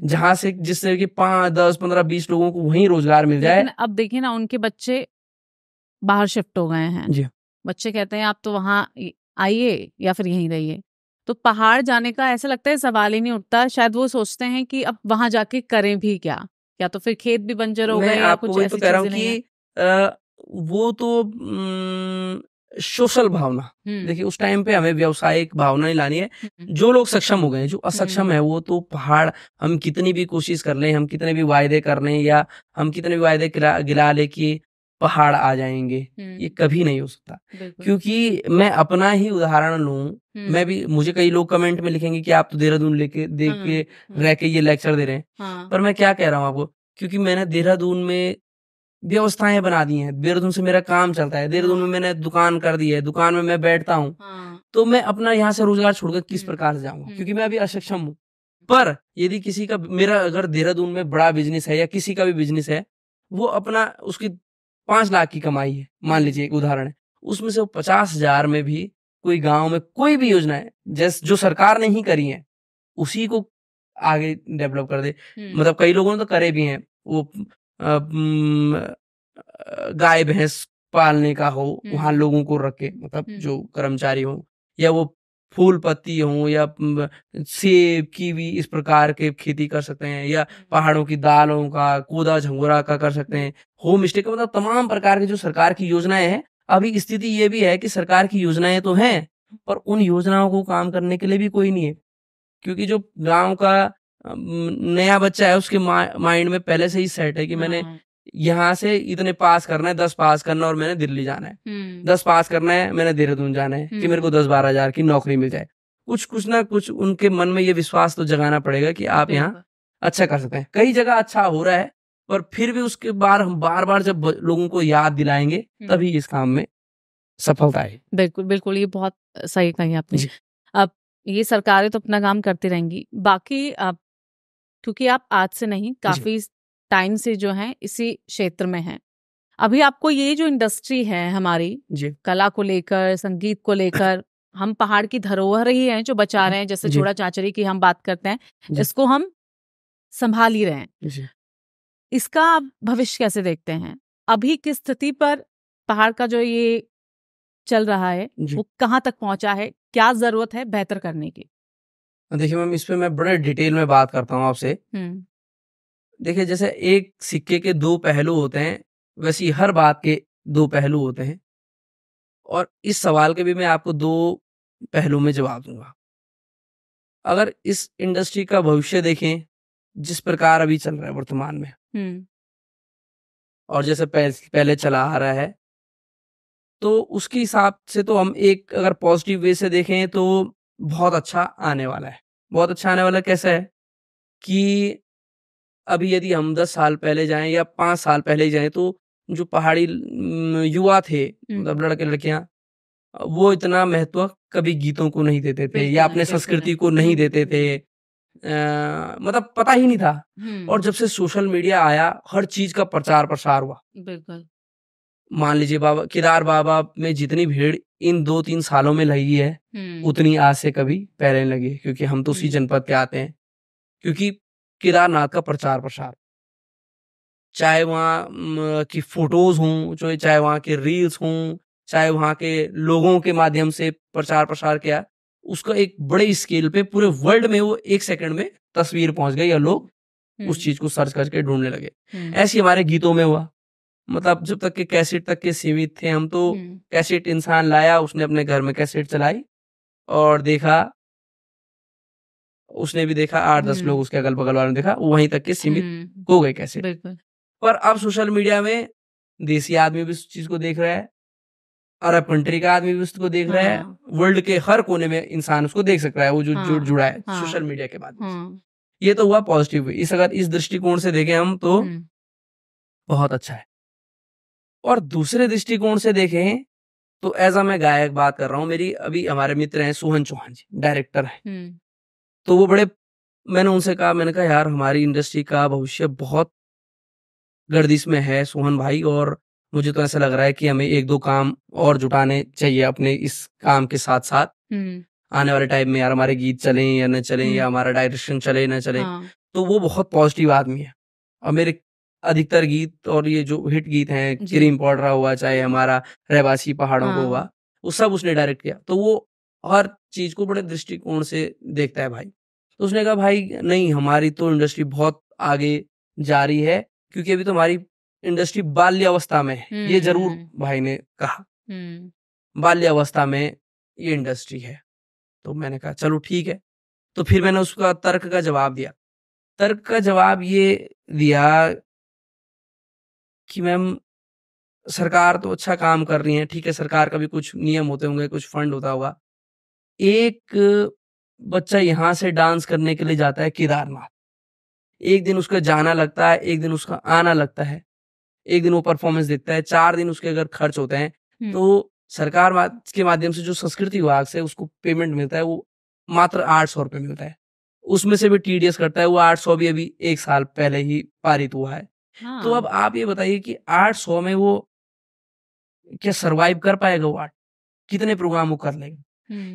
जहां से, जिससे कि 5, 10, 15, 20 लोगों को वहीं रोजगार मिल जाए। लेकिन अब देखिए ना, उनके बच्चे बाहर शिफ्ट हो गए हैं जी। बच्चे कहते हैं आप तो वहां आइए या फिर यहीं रहिए, तो पहाड़ जाने का ऐसा लगता है सवाल ही नहीं उठता। शायद वो सोचते हैं कि अब वहां जाके करें भी क्या, या तो फिर खेत भी बंजर हो गए या कुछ ऐसी तो कह रहा हूँ चीजें नहीं कि वो तो सोशल भावना, देखिए उस टाइम पे हमें व्यवसायिक भावना नहीं लानी है। जो लोग सक्षम हो गए, जो असक्षम है, वो तो पहाड़, हम कितनी भी कोशिश कर लें, हम कितने भी वायदे कर लें, या हम कितने भी वायदे गिला ले कि पहाड़ आ जाएंगे, ये कभी नहीं हो सकता। क्योंकि मैं अपना ही उदाहरण लूं, मैं भी, मुझे कई लोग कमेंट में लिखेंगे कि आप तो देहरादून देख के रह के ये लेक्चर दे रहे हैं, पर मैं क्या कह रहा हूँ आपको, क्योंकि मैंने देहरादून में व्यवस्थाएं बना दी हैं, देहरादून से मेरा काम चलता है, देहरादून में मैंने दुकान कर दी है, दुकान में मैं बैठता हूँ, तो मैं अपना यहाँ से रोजगार छोड़कर किस प्रकार से जाऊंगा, क्योंकि मैं अभी अक्षम हूँ। पर यदि किसी का, मेरा अगर देहरादून में बड़ा बिजनेस है या किसी का भी बिजनेस है, वो अपना, उसकी 5 लाख की कमाई है, मान लीजिए एक उदाहरण है, उसमें से वो 50,000 में भी कोई गांव में कोई भी योजना है जो सरकार ने ही करी है, उसी को आगे डेवलप कर दे। मतलब कई लोगों ने तो करे भी हैं, वो गाय भैंस पालने का हो, वहां लोगों को रखे, मतलब जो कर्मचारी हो, या वो फूल पत्ती हो, या सेब कीवी इस प्रकार के खेती कर सकते हैं, या पहाड़ों की दालों का, कूदा झंगोरा का कर सकते हैं, होम स्टे का, मतलब तमाम प्रकार की जो सरकार की योजनाएं हैं। अभी स्थिति ये भी है कि सरकार की योजनाएं तो हैं, पर उन योजनाओं को काम करने के लिए भी कोई नहीं है, क्योंकि जो गांव का नया बच्चा है, उसके माइंड में पहले से ही सेट है कि मैंने यहाँ से इतने पास करना है, 10 पास करना, और मैंने दिल्ली जाना है, 10 पास करना है, मैंने देहरादून जाना है, कि मेरे को 10-12 हजार की नौकरी मिल जाए। कुछ ना कुछ उनके मन में ये विश्वास तो जगाना पड़ेगा कि आप यहाँ अच्छा कर सकते हैं। कई जगह अच्छा हो रहा है, पर फिर भी उसके बाद हम बार जब लोगों को याद दिलाएंगे, तभी इस काम में सफलता है। बिल्कुल बिल्कुल, ये बहुत सही कही आपने। अब ये सरकारें तो अपना काम करती रहेंगी, बाकी क्योंकि आप आज से नहीं, काफी टाइम से जो है इसी क्षेत्र में हैं, अभी आपको ये जो इंडस्ट्री है हमारी कला को लेकर, संगीत को लेकर, हम पहाड़ की धरोहर ही हैं जो बचा रहे हैं, जैसे छोड़ा चाचरी की हम बात करते हैं, इसको हम संभाल ही रहे हैं। इसका आप भविष्य कैसे देखते हैं? अभी किस स्थिति पर पहाड़ का जो ये चल रहा है वो कहाँ तक पहुंचा है? क्या जरूरत है बेहतर करने की? देखिए मैम, इस पे मैं बड़े डिटेल में बात करता हूँ आपसे। देखिए, जैसे एक सिक्के के 2 पहलू होते हैं, वैसे ही हर बात के 2 पहलू होते हैं, और इस सवाल के भी मैं आपको 2 पहलू में जवाब दूंगा। अगर इस इंडस्ट्री का भविष्य देखें, जिस प्रकार अभी चल रहा है वर्तमान में, और जैसे पहले चला आ रहा है, तो उसके हिसाब से तो हम एक अगर पॉजिटिव वे से देखें तो बहुत अच्छा आने वाला है। बहुत अच्छा आने वाला कैसा है कि अभी यदि हम 10 साल पहले जाएं या 5 साल पहले जाएं, तो जो पहाड़ी युवा थे, मतलब लड़के लड़कियां, वो इतना महत्व कभी गीतों को नहीं देते थे, या अपने संस्कृति को नहीं देते थे, मतलब पता ही नहीं था। और जब से सोशल मीडिया आया, हर चीज का प्रचार प्रसार हुआ। बिल्कुल। मान लीजिए बाबा केदार बाबा में जितनी भीड़ इन 2-3 सालों में लगी है, उतनी आज से कभी पहले नहीं लगी, क्योंकि हम तो उसी जनपद के आते हैं। क्योंकि केदारनाथ का प्रचार प्रसार, चाहे वहाँ की फोटोज हों, चाहे वहाँ के रील्स हों, चाहे वहाँ के लोगों के माध्यम से प्रचार प्रसार किया, उसका एक बड़े स्केल पे पूरे वर्ल्ड में वो 1 सेकंड में तस्वीर पहुंच गई, या लोग उस चीज को सर्च करके ढूंढने लगे। ऐसे हमारे गीतों में हुआ। मतलब जब तक के कैसेट तक के सीमित थे हम, तो कैसेट इंसान लाया, उसने अपने घर में कैसेट चलाई और देखा, उसने भी देखा, 8-10 लोग उसके अगल बगल वालों ने देखा, वहीं तक के सीमित हो गए कैसे। बिल्कुल। पर अब सोशल मीडिया में देसी आदमी भी इस चीज को देख रहा है, अरब कंट्री का आदमी भी उसको देख रहा है, हाँ। वर्ल्ड के हर कोने में इंसान उसको देख सकता है, वो जो हाँ, जुड़ा है हाँ, सोशल मीडिया के माध्यम से। हाँ। ये तो हुआ पॉजिटिव वे। अगर इस दृष्टिकोण से देखें हम तो हम्म, बहुत अच्छा है। और दूसरे दृष्टिकोण से देखें तो एज अ मैं गायक बात कर रहा हूँ, मेरी अभी हमारे मित्र हैं सोहन चौहान जी, डायरेक्टर हैं, हम्म, तो वो बड़े, मैंने उनसे कहा, मैंने कहा यार हमारी इंडस्ट्री का भविष्य बहुत गर्दिश में है सोहन भाई, और मुझे तो ऐसा लग रहा है कि हमें 1-2 काम और जुटाने चाहिए अपने इस काम के साथ साथ। हम्म, आने वाले टाइम में यार हमारे गीत चलें या न चलें, या हमारा डायरेक्शन चले न चले। हाँ, तो वो बहुत पॉजिटिव आदमी है, और मेरे अधिकतर गीत और ये जो हिट गीत हैं, जी। क्रीम पाउडर हुआ, चाहे हमारा रहवासी पहाड़ों को हुआ, हाँ, वो सब उसने डायरेक्ट किया। तो वो हर चीज को बड़े दृष्टिकोण से देखता है भाई। तो उसने कहा भाई नहीं, हमारी तो इंडस्ट्री बहुत आगे जा रही है, क्योंकि अभी तो हमारी इंडस्ट्री बाल्यावस्था में है। ये जरूर भाई ने कहा, बाल्यावस्था में ये इंडस्ट्री है। तो मैंने कहा चलो ठीक है। तो फिर मैंने उसका तर्क का जवाब दिया। तर्क का जवाब ये दिया कि मैम सरकार तो अच्छा काम कर रही है, ठीक है, सरकार का भी कुछ नियम होते होंगे, कुछ फंड होता होगा। एक बच्चा यहाँ से डांस करने के लिए जाता है केदारनाथ, एक दिन उसका जाना लगता है, एक दिन उसका आना लगता है, एक दिन वो परफॉर्मेंस देता है, 4 दिन उसके अगर खर्च होते हैं, तो सरकार के माध्यम से जो संस्कृति विभाग से उसको पेमेंट मिलता है, वो मात्र 800 रुपए मिलता है। उसमें से भी टीडीएस करता है, वो 800 भी अभी 1 साल पहले ही पारित हुआ है। तो अब आप ये बताइए कि 800 में वो क्या सर्वाइव कर पाएगा वो आर्ट? कितने प्रोग्राम वो कर लेगा?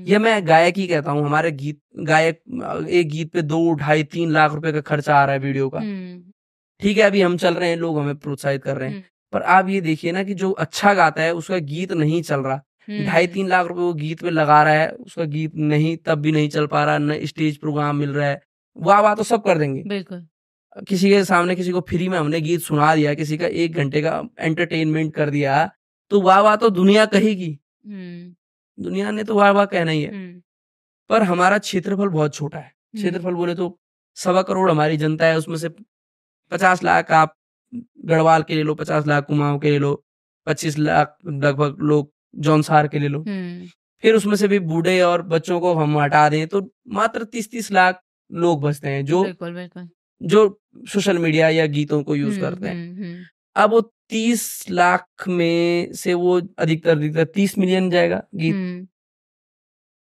ये मैं गायक ही कहता हूँ, हमारे गायक एक गीत पे 2, ढाई, 3 लाख रुपए का खर्चा आ रहा है वीडियो का। ठीक है, अभी हम चल रहे हैं, लोग हमें प्रोत्साहित कर रहे हैं। पर आप ये देखिए ना कि जो अच्छा गाता है उसका गीत नहीं चल रहा, 2.5-3 लाख रुपए वो गीत पे लगा रहा है, उसका गीत नहीं, तब भी नहीं चल पा रहा, न स्टेज प्रोग्राम मिल रहा है। वाह-वाह तो सब कर देंगे। बिल्कुल। किसी के सामने किसी को फ्री में हमने गीत सुना दिया, किसी का 1 घंटे का एंटरटेनमेंट कर दिया, तो वाह-वाह तो दुनिया कहेगी। दुनिया ने तो वाह-वाह कहना ही है। पर हमारा क्षेत्रफल बहुत छोटा है। क्षेत्रफल बोले तो 1.25 करोड़ हमारी जनता है, उसमें से 50 लाख आप गढ़वाल के ले लो, 50 लाख कुमाऊं के ले लो, 25 लाख लगभग लोग जौनसार के ले लो। फिर उसमें से भी बूढ़े और बच्चों को हम हटा दें तो मात्र 30-30 लाख लोग बचते हैं जो सोशल मीडिया या गीतों को यूज करते हैं। अब वो 30 लाख में से वो अधिकतर 30 मिलियन जाएगा गीत,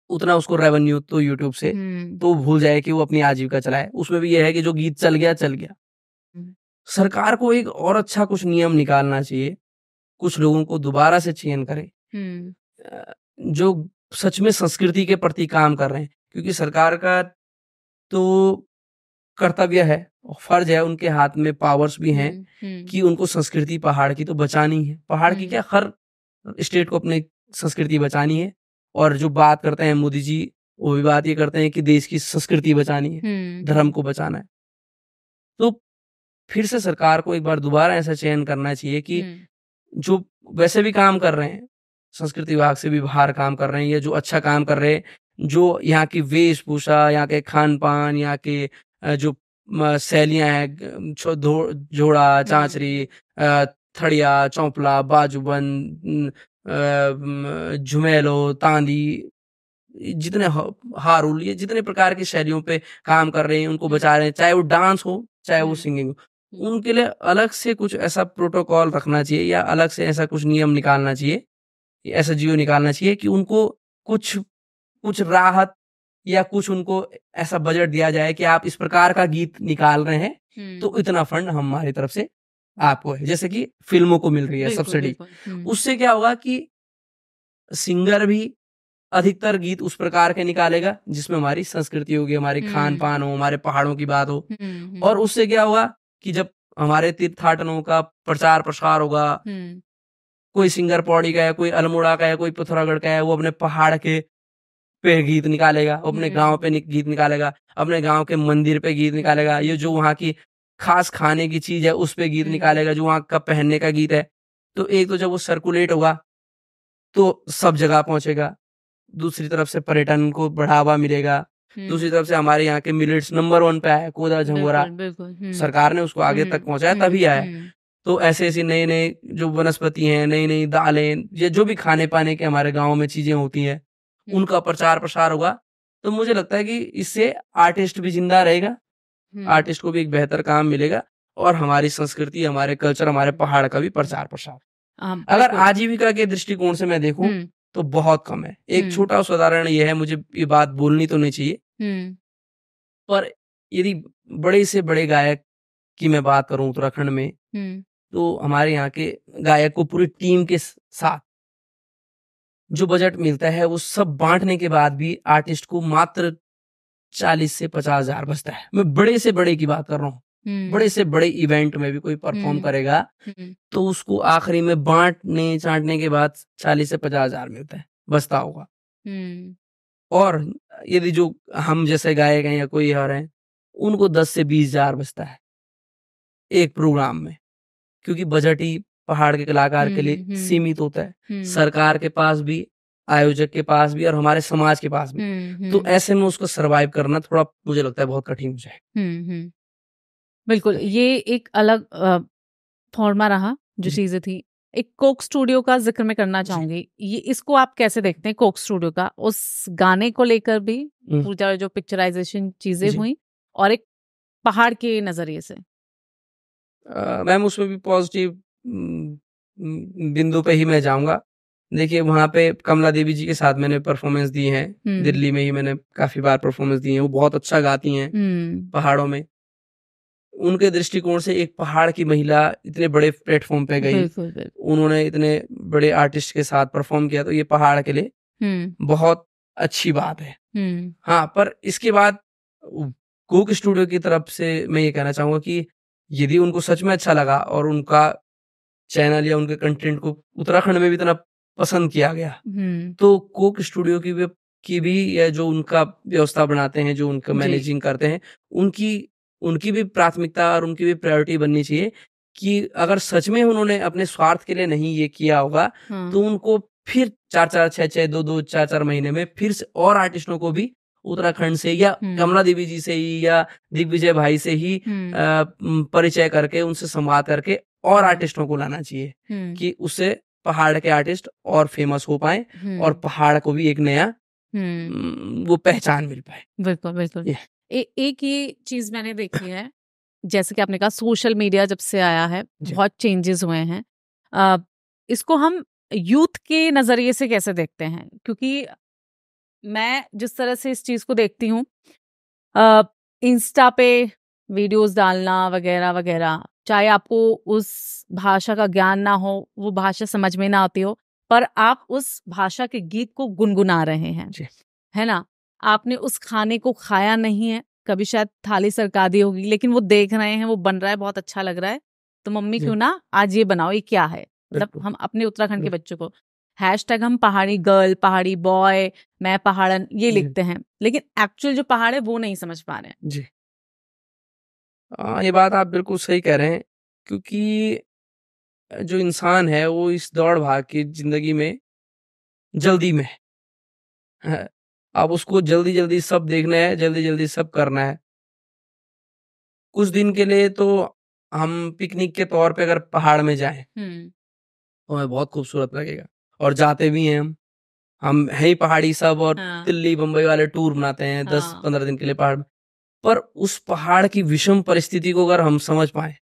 उतना उसको रेवेन्यू तो यूट्यूब से, तो भूल जाए कि वो अपनी आजीविका चलाए। उसमें भी यह है कि जो गीत चल गया। सरकार को एक और अच्छा कुछ नियम निकालना चाहिए, कुछ लोगों को दोबारा से चयन करे जो सच में संस्कृति के प्रति काम कर रहे हैं, क्योंकि सरकार का तो कर्तव्य है, फर्ज है, उनके हाथ में पावर्स भी हैं कि उनको संस्कृति पहाड़ की तो बचानी है। पहाड़ की क्या, हर स्टेट को अपनी संस्कृति बचानी है। और जो बात करते हैं मोदी जी, वो भी बात ये करते हैं कि देश की संस्कृति बचानी है, धर्म को बचाना है। तो फिर से सरकार को एक बार दोबारा ऐसा चयन करना चाहिए कि जो वैसे भी काम कर रहे हैं, संस्कृति विभाग से भी बाहर काम कर रहे हैं, या जो अच्छा काम कर रहे हैं, जो यहाँ की वेशभूषा, यहाँ के खान पान, यहाँ के जो शैलियां हैं, जोड़ा, चांचरी, थड़िया, चौपला, बाजूबंद, झुमेलो, तांदी, जितने हारुल, ये जितने प्रकार की शैलियों पे काम कर रहे हैं, उनको बचा रहे हैं, चाहे वो डांस हो, चाहे वो सिंगिंग हो। उनके लिए अलग से कुछ ऐसा प्रोटोकॉल रखना चाहिए, या अलग से ऐसा कुछ नियम निकालना चाहिए, ऐसा जियो निकालना चाहिए कि उनको कुछ राहत या कुछ उनको ऐसा बजट दिया जाए कि आप इस प्रकार का गीत निकाल रहे हैं तो इतना फंड हमारी तरफ से आपको है, जैसे कि फिल्मों को मिल रही है सब्सिडी। उससे क्या होगा कि सिंगर भी अधिकतर गीत उस प्रकार के निकालेगा जिसमें हमारी संस्कृति होगी, हमारी खान पान हो, हमारे पहाड़ों की बात हो। और उससे क्या होगा कि जब हमारे तीर्थाटनों का प्रचार प्रसार होगा, कोई सिंगर पौड़ी का है, कोई अल्मोड़ा का है, कोई पिथौरागढ़ का है, वो अपने पहाड़ के पे गीत निकालेगा, अपने गांव पे गीत निकालेगा, अपने गांव के मंदिर पे गीत निकालेगा, ये जो वहाँ की खास खाने की चीज है उस पे गीत निकालेगा, जो वहाँ का पहनने का गीत है। तो एक तो जब वो सर्कुलेट होगा तो सब जगह पहुंचेगा, दूसरी तरफ से पर्यटन को बढ़ावा मिलेगा, दूसरी तरफ से हमारे यहाँ के मिलेट्स नंबर 1 पे आया, कोदा झंगोरा, बिल्कुल सरकार ने उसको आगे तक पहुंचाया तभी आया। तो ऐसे ऐसी नए नए जो वनस्पति हैं, नई नई दालें, ये जो भी खाने पाने के हमारे गाँव में चीजें होती हैं, उनका प्रचार प्रसार होगा। तो मुझे लगता है कि इससे आर्टिस्ट भी जिंदा रहेगा, आर्टिस्ट को भी एक बेहतर काम मिलेगा, और हमारी संस्कृति, हमारे कल्चर, हमारे पहाड़ का भी प्रचार प्रसार। अगर आजीविका के दृष्टिकों से मैं देखूं तो बहुत कम है। एक छोटा सा उदाहरण ये है, मुझे ये बात बोलनी तो नहीं चाहिए, पर यदि बड़े से बड़े गायक की मैं बात करूं उत्तराखंड में, तो हमारे यहाँ के गायक को पूरी टीम के साथ जो बजट मिलता है वो सब बांटने के बाद भी आर्टिस्ट को मात्र 40 से 50 हजार बचता है। मैं बड़े से बड़े की बात कर रहा हूँ। बड़े से बड़े इवेंट में भी कोई परफॉर्म करेगा तो उसको आखिरी में बांटने चाटने के बाद 40 से 50 हजार मिलता है, बचता होगा। और यदि जो हम जैसे गायक हैं या कोई और हैं, उनको 10 से 20 हजार बचता है एक प्रोग्राम में, क्योंकि बजट ही पहाड़ के कलाकार के लिए सीमित होता है, सरकार के पास भी, आयोजक के पास भी, और हमारे समाज के पास भी। तो ऐसे में उसको सरवाइव करना थोड़ा मुझे लगता है बहुत कठिन हो जाए। बिल्कुल, ये एक अलग फॉर्मा रहा जो चीजें थी। एक कोक स्टूडियो का जिक्र मैं करना चाहूंगी, ये इसको आप कैसे देखते हैं? कोक स्टूडियो का उस गाने को लेकर भी पूरा जो पिक्चराइजेशन चीजें हुई, और एक पहाड़ के नजरिए से। मैम उसमें भी पॉजिटिव बिंदु पे ही मैं जाऊंगा। देखिए वहां पे कमला देवी जी के साथ मैंने परफॉर्मेंस दी है, दिल्ली में ही मैंने काफी बार परफॉर्मेंस दी है। वो बहुत अच्छा गाती हैं पहाड़ों में। उनके दृष्टिकोण से एक पहाड़ की महिला इतने बड़े प्लेटफॉर्म पे गई, उन्होंने इतने बड़े आर्टिस्ट के साथ परफॉर्म किया, तो ये पहाड़ के लिए बहुत अच्छी बात है। हाँ, पर इसके बाद कोक स्टूडियो की तरफ से मैं ये कहना चाहूंगा कि यदि उनको सच में अच्छा लगा और उनका चैनल या उनके कंटेंट को उत्तराखंड में भी इतना पसंद किया गया, तो कोक स्टूडियो की भी या जो उनका व्यवस्था बनाते हैं, जो उनका मैनेजिंग करते हैं, उनकी भी प्राथमिकता और उनकी भी प्रायोरिटी बननी चाहिए कि अगर सच में उन्होंने अपने स्वार्थ के लिए नहीं ये किया होगा, तो उनको फिर 4-4, 6-6, 2-2, 4-4 महीने में फिर से और आर्टिस्टों को भी उत्तराखंड से या कमला देवी जी से ही या दिग्विजय भाई से ही परिचय करके, उनसे संवाद करके और आर्टिस्टों को लाना चाहिए कि उससे पहाड़ के आर्टिस्ट और फेमस हो पाए और पहाड़ को भी एक नया वो पहचान मिल पाए। बिल्कुल बिल्कुल। एक ये चीज मैंने देखी है, जैसे कि आपने कहा सोशल मीडिया जब से आया है बहुत चेंजेस हुए हैं। इसको हम यूथ के नजरिए से कैसे देखते हैं? क्योंकि मैं जिस तरह से इस चीज को देखती हूँ, इंस्टा पे वीडियोस डालना वगैरह वगैरह, चाहे आपको उस भाषा का ज्ञान ना हो, वो भाषा समझ में ना आती हो, पर आप उस भाषा के गीत को गुनगुना रहे हैं, है ना? आपने उस खाने को खाया नहीं है, कभी शायद थाली सरका दी होगी, लेकिन वो देख रहे हैं, वो बन रहा है, बहुत अच्छा लग रहा है, तो मम्मी क्यों ना आज ये बनाओ, ये क्या है? मतलब हम अपने उत्तराखंड के बच्चों को हैशटैग हम पहाड़ी गर्ल, पहाड़ी बॉय, मैं पहाड़न ये लिखते हैं, लेकिन एक्चुअल जो पहाड़ है वो नहीं समझ पा रहे हैं। जी, ये बात आप बिल्कुल सही कह रहे हैं, क्योंकि जो इंसान है वो इस दौड़ भाग की जिंदगी में जल्दी में है। अब उसको जल्दी जल्दी सब देखना है, जल्दी जल्दी सब करना है। कुछ दिन के लिए तो हम पिकनिक के तौर पे अगर पहाड़ में जाएं तो हमें बहुत खूबसूरत लगेगा, और जाते भी हैं हम है ही पहाड़ी सब, और दिल्ली बम्बई वाले टूर बनाते हैं 10-15 दिन के लिए पहाड़ में। पर उस पहाड़ की विषम परिस्थिति को अगर हम समझ पाए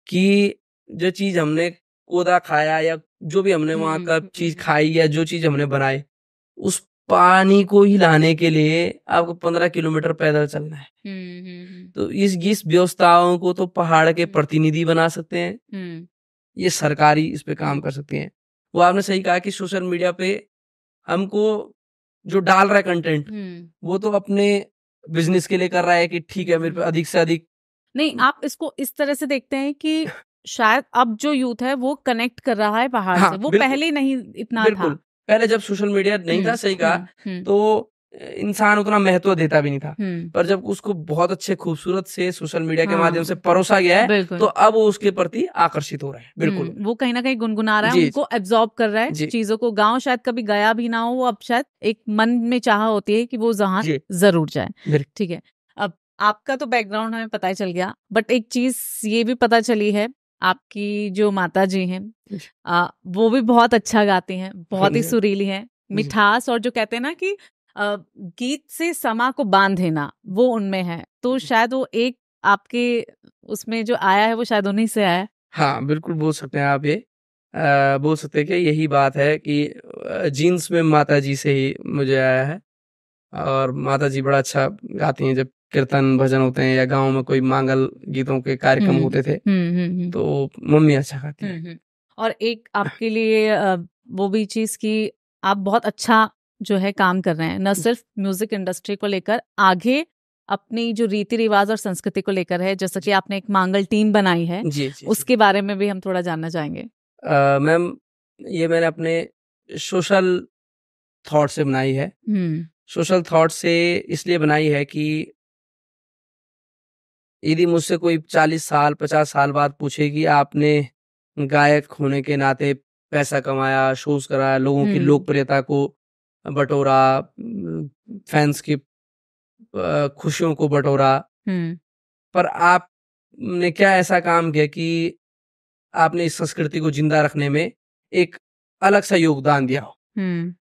कि जो चीज हमने कोदा खाया या जो भी हमने वहां का चीज खाई या जो चीज हमने बनाई, उस पानी को ही लाने के लिए आपको 15 किलोमीटर पैदल चलना है। तो इस व्यवस्थाओं को तो पहाड़ के प्रतिनिधि बना सकते हैं, ये सरकारी इस पे काम कर सकते हैं। वो आपने सही कहा कि सोशल मीडिया पे हमको जो डाल रहा है कंटेंट, वो तो अपने बिजनेस के लिए कर रहा है कि ठीक है मेरे पे अधिक से अधिक। नहीं, आप इसको इस तरह से देखते हैं कि शायद अब जो यूथ है वो कनेक्ट कर रहा है पहाड़ से, वो पहले नहीं इतना था। पहले जब सोशल मीडिया नहीं था, सही कहा, तो इंसान उतना महत्व देता भी नहीं था, पर जब उसको बहुत अच्छे खूबसूरत से सोशल मीडिया के माध्यम से परोसा गया है, तो अब वो उसके प्रति आकर्षित हो रहा है। बिल्कुल, वो कहीं ना कहीं गुनगुना रहा है, उनको एब्जॉर्ब कर रहा है चीजों को। गाँव शायद कभी गया भी ना हो, वो अब शायद एक मन में चाह होती है कि वो वहां जरूर जाए। ठीक है, अब आपका तो बैकग्राउंड हमें पता ही चल गया, बट एक चीज ये भी पता चली है, आपकी जो माता जी हैं वो भी बहुत अच्छा गाती हैं, बहुत ही सुरीली हैं, मिठास, और जो कहते हैं ना कि गीत से समा को बांध देना, वो उनमें है। तो शायद वो एक आपके उसमें जो आया है वो शायद उन्हीं से आया है। हाँ, बिल्कुल बोल सकते हैं आप, ये बोल सकते हैं कि यही बात है कि जीन्स में माता जी से ही मुझे आया है। और माता जी बड़ा अच्छा गाती हैं, जब कीर्तन भजन होते हैं या गांव में कोई मांगल गीतों के कार्यक्रम होते थे, तो मम्मी अच्छा गाती है। और एक आपके लिए वो भी चीज कि आप बहुत अच्छा जो है काम कर रहे हैं, न सिर्फ म्यूजिक इंडस्ट्री को लेकर, आगे अपनी जो रीति रिवाज और संस्कृति को लेकर है, जैसा कि आपने एक मांगल टीम बनाई है, उसके बारे में भी हम थोड़ा जानना चाहेंगे। मैम, ये मैंने अपने सोशल थॉट से बनाई है। सोशल थॉट से इसलिए बनाई है कि यदि मुझसे कोई 40 साल 50 साल बाद पूछे कि आपने गायक होने के नाते पैसा कमाया, शोज कराया, लोगों की लोकप्रियता को बटोरा, फैंस की खुशियों को बटोरा, पर आपने क्या ऐसा काम किया कि आपने इस संस्कृति को जिंदा रखने में एक अलग सा योगदान दिया हो।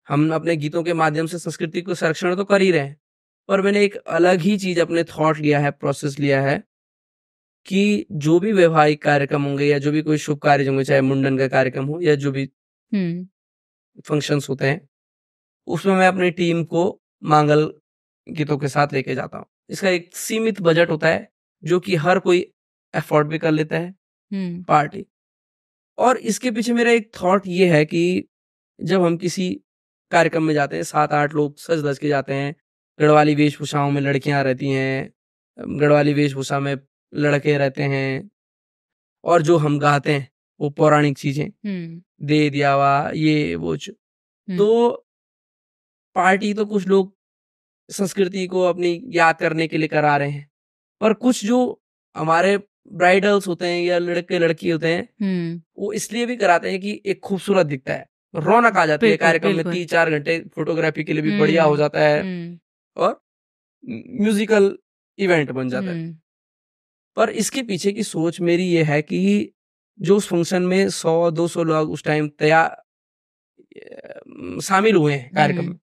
हम अपने गीतों के माध्यम से संस्कृति को संरक्षण तो कर ही रहे हैं, पर मैंने एक अलग ही चीज अपने थॉट लिया है, प्रोसेस लिया है कि जो भी वैवाहिक कार्यक्रम होंगे या जो भी कोई शुभ कार्य होंगे, चाहे मुंडन का कार्यक्रम हो या जो भी फंक्शंस होते हैं, उसमें मैं अपनी टीम को मांगल गीतों के साथ लेके जाता हूँ। इसका एक सीमित बजट होता है जो कि हर कोई अफोर्ड भी कर लेता है, पार्टी। और इसके पीछे मेरा एक थॉट ये है कि जब हम किसी कार्यक्रम में जाते हैं, 7-8 लोग सज धज के जाते हैं, गढ़वाली वेशभूषाओं में लड़कियां रहती हैं, गढ़वाली वेशभूषा में लड़के रहते हैं, और जो हम गाते हैं वो पौराणिक चीजें, दे दियावा, ये वो, तो पार्टी तो कुछ लोग संस्कृति को अपनी याद करने के लिए करा रहे हैं, पर कुछ जो हमारे ब्राइडल्स होते हैं या लड़के लड़की होते हैं, वो इसलिए भी कराते हैं कि एक खूबसूरत दिखता है, रौनक आ जाती है कार्यक्रम में, 3-4 घंटे फोटोग्राफी के लिए भी बढ़िया हो जाता है और म्यूजिकल इवेंट बन जाता है। पर इसके पीछे की सोच मेरी ये है कि जो उस फंक्शन में 100-200 लोग उस टाइम शामिल हुए हैं कार्यक्रम में,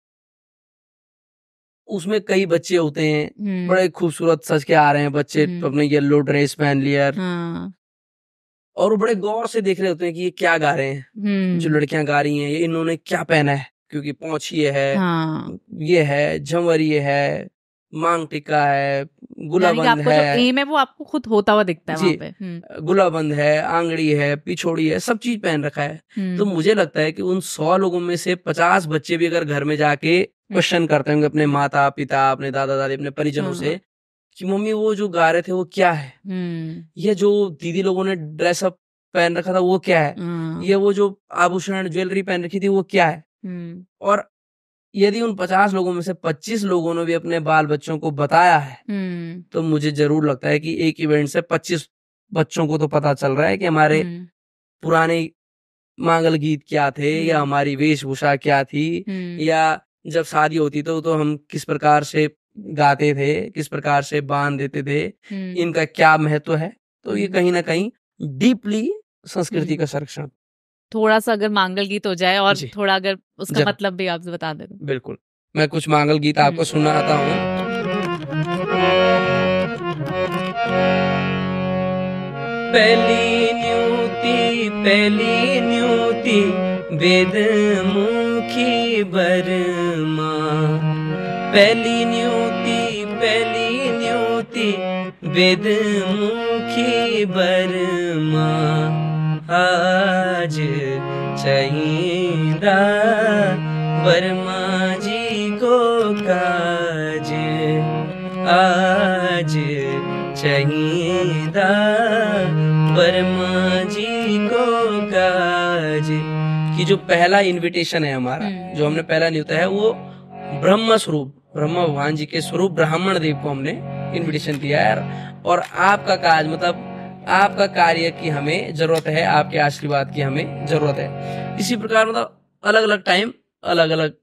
उसमें कई बच्चे होते हैं, बड़े खूबसूरत सज के आ रहे हैं बच्चे, अपने येलो ड्रेस पहन लिया, और वो बड़े गौर से देख रहे होते हैं कि ये क्या गा रहे हैं, जो लड़कियां गा रही हैं, ये इन्होंने क्या पहना है, क्योंकि पोंछ ये है, ये है झंवर, ये है मांग टिक्का है, गुलाबंद है, जो एम है वो आपको खुद होता हुआ दिखता है वहाँ पे। गुलाबंद है, आंगड़ी है, पिछोड़ी है, सब चीज पहन रखा है। तो मुझे लगता है कि उन 100 लोगों में से 50 बच्चे भी अगर घर में जाके क्वेश्चन करते होंगे अपने माता पिता, अपने दादा दादी, अपने परिजनों से कि मम्मी वो जो गा रहे थे वो क्या है, ये जो दीदी लोगों ने ड्रेसअप पहन रखा था वो क्या है, ये वो जो आभूषण ज्वेलरी पहन रखी थी वो क्या है। और यदि उन 50 लोगों में से 25 लोगों ने भी अपने बाल बच्चों को बताया है, तो मुझे जरूर लगता है कि एक इवेंट से 25 बच्चों को तो पता चल रहा है कि हमारे पुराने मांगल गीत क्या थे, या हमारी वेशभूषा क्या थी, या जब शादी होती तो हम किस प्रकार से गाते थे, किस प्रकार से बांध देते थे, इनका क्या महत्व है। तो ये कहीं ना कहीं डीपली संस्कृति का संरक्षण। थोड़ा सा अगर मांगल गीत हो जाए और थोड़ा अगर उसका मतलब भी आप बता दे। बिल्कुल, मैं कुछ मांगल गीत आपको सुनाता हूँ। पहली न्यूति वेद मुखी बरमा, पहली न्यूति वेद मुखी बरमा, आज चाहिदा वर्मा जी को काज, आज चाहिदा वर्मा जी को काज। कि जो पहला इनविटेशन है हमारा, जो हमने पहला न्योता है, वो ब्रह्म स्वरूप ब्रह्मा भगवान जी के स्वरूप ब्राह्मण देव को हमने इनविटेशन दिया है, और आपका कार्य मतलब आपका कार्य की हमें जरूरत है, आपके आशीर्वाद की हमें जरूरत है। इसी प्रकार मतलब अलग अलग टाइम अलग अलग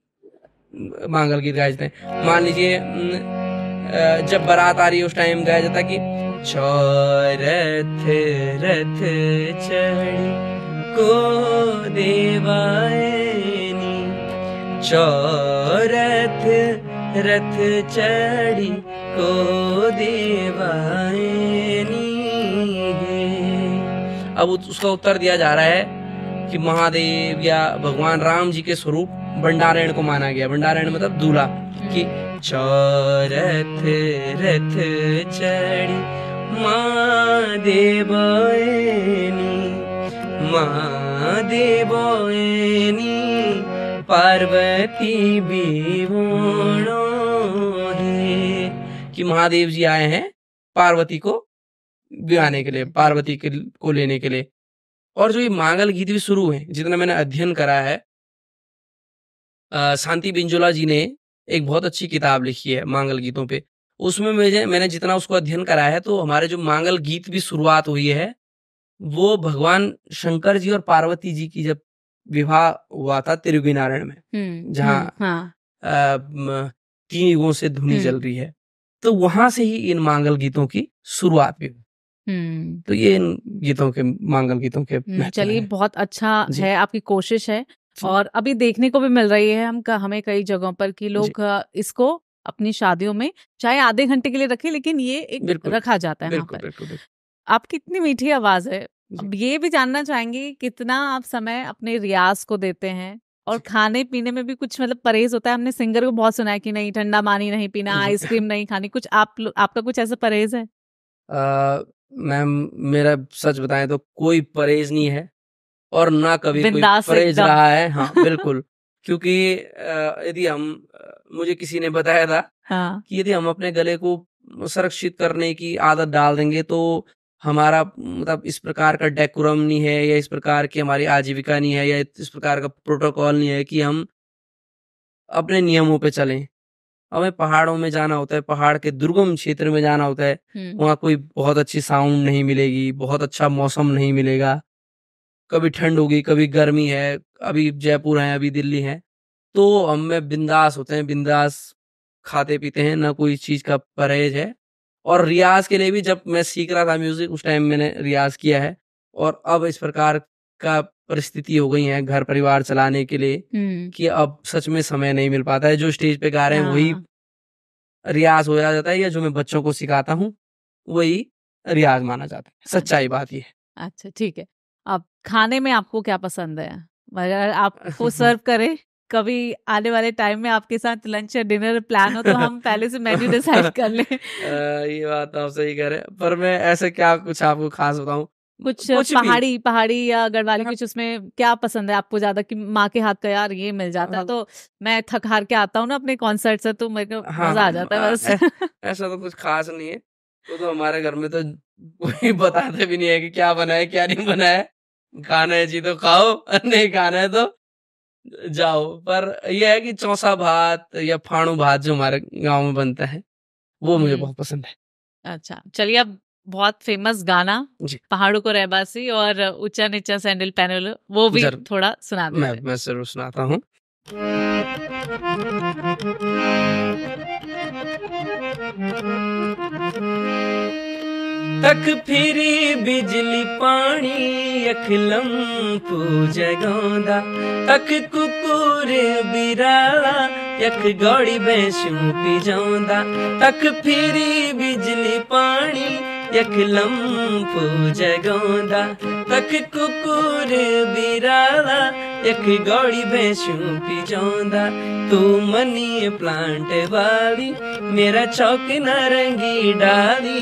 मांगल गीत गाए जाते हैं। मान लीजिए जब बारात आ रही है उस टाइम गाया जाता है कि चौरथ रथ चढ़ी को देवायनी, चौरथ रथ चढ़ी को देवायनी गे। अब उसका उत्तर दिया जा रहा है कि महादेव या भगवान राम जी के स्वरूप भंडारण को माना गया। भंडारण मतलब दूल्हा, कि चौरथ रथ चढ़ी माँ देवयनी, माँ देवयनी पार्वती बिवोणो है, कि महादेव जी आए हैं पार्वती को ब्याने के लिए, पार्वती को लेने के लिए। और जो ये मांगल गीत भी शुरू है, जितना मैंने अध्ययन करा है, शांति बिंजोला जी ने एक बहुत अच्छी किताब लिखी है मांगल गीतों पे। उसमें मैंने जितना उसको अध्ययन करा है, तो हमारे जो मांगल गीत भी शुरुआत हुई है वो भगवान शंकर जी और पार्वती जी की जब विवाह हुआ था तिरुगिनारायण में, जहाँ तीन युगों से धुनी चल रही है, तो वहां से ही इन मांगल गीतों की शुरुआत भी हुई। तो ये इन गीतों के मांगल गीतों के चलिए, बहुत अच्छा है, आपकी कोशिश है। और अभी देखने को भी मिल रही है हमें कई जगहों पर कि लोग इसको अपनी शादियों में चाहे आधे घंटे के लिए रखें, लेकिन ये एक रखा जाता है। बिल्कुल। आपकी इतनी मीठी आवाज है, अब ये भी जानना चाहेंगे कितना आप समय अपने रियाज को देते हैं, और खाने पीने में भी कुछ मतलब परहेज होता है? हमने सिंगर को बहुत सुना है कि नहीं ठंडा पानी नहीं पीना, आइसक्रीम नहीं खानी, कुछ आपका कुछ ऐसा परहेज है? मैम, मेरा सच बताएं तो कोई परहेज नहीं है, और ना कभी कोई परहेज रहा है। हाँ बिल्कुल, क्योंकि यदि मुझे किसी ने बताया था कि यदि हम अपने गले को संरक्षित करने की आदत डाल देंगे तो हमारा मतलब इस प्रकार का डेकोरम नहीं है, या इस प्रकार की हमारी आजीविका नहीं है, या इस प्रकार का प्रोटोकॉल नहीं है कि हम अपने नियमों पे चलें। हमें पहाड़ों में जाना होता है, पहाड़ के दुर्गम क्षेत्र में जाना होता है, वहाँ कोई बहुत अच्छी साउंड नहीं मिलेगी, बहुत अच्छा मौसम नहीं मिलेगा, कभी ठंड होगी, कभी गर्मी है, अभी जयपुर है, अभी दिल्ली है, तो हमें बिंदास होते हैं, बिंदास खाते पीते हैं, ना कोई चीज का परहेज है। और रियाज के लिए भी जब मैं सीख रहा था म्यूजिक, उस टाइम मैंने रियाज किया है, और अब इस प्रकार का परिस्थिति हो गई है घर परिवार चलाने के लिए कि अब सच में समय नहीं मिल पाता है। जो स्टेज पे गा रहे हैं वही रियाज हो जाता है, या जो मैं बच्चों को सिखाता हूँ वही रियाज माना जाता है। सच्चाई बात ये है। अच्छा, ठीक है। अब खाने में आपको क्या पसंद है? अगर आपको सर्व करे कभी आने वाले टाइम में आपके साथ लंच या डिनर प्लान हो, तो हम पहले से मेन्यू डिसाइड कर लें। ये बात आप सही कह रहे हैं, पर मैं ऐसे क्या कुछ आपको खास बताऊं? कुछ पहाड़ी या गढ़वाली, कुछ उसमें क्या पसंद है आपको ज्यादा, कि माँ के हाथ का यार ये मिल जाता है तो मैं थक हार के आता हूँ ना अपने कॉन्सर्ट से, तो मेरे को मजा आ जाता है बस। ऐसा तो कुछ खास नहीं है, तो हमारे घर में तो कोई बताते भी नहीं है कि क्या बना है क्या नहीं बना है। खाना है जी तो खाओ, नहीं खाना है तो जाओ। पर यह है कि चौसा भात या फाणू भात जो हमारे गांव में बनता है वो मुझे बहुत पसंद है। अच्छा, चलिए, अब बहुत फेमस गाना पहाड़ों को रहबासी और ऊंचा नीचा सैंडल पहनो, वो भी थोड़ा सुना दे। मैं जरूर सुनाता हूँ। तक फिरी बिजली पानी अखलम पूजगौंदा, तक कुकुर बिराला यख गौड़ी भैंसू पी जाऊंदा, तक फिरी बिजली पानी यखलम पूजगौंदा, तक कुकुर बिराला यख गौड़ी भैंसू पी जाऊंदा। तू मनी प्लांट वाली मेरा चौक नारंगी डाली,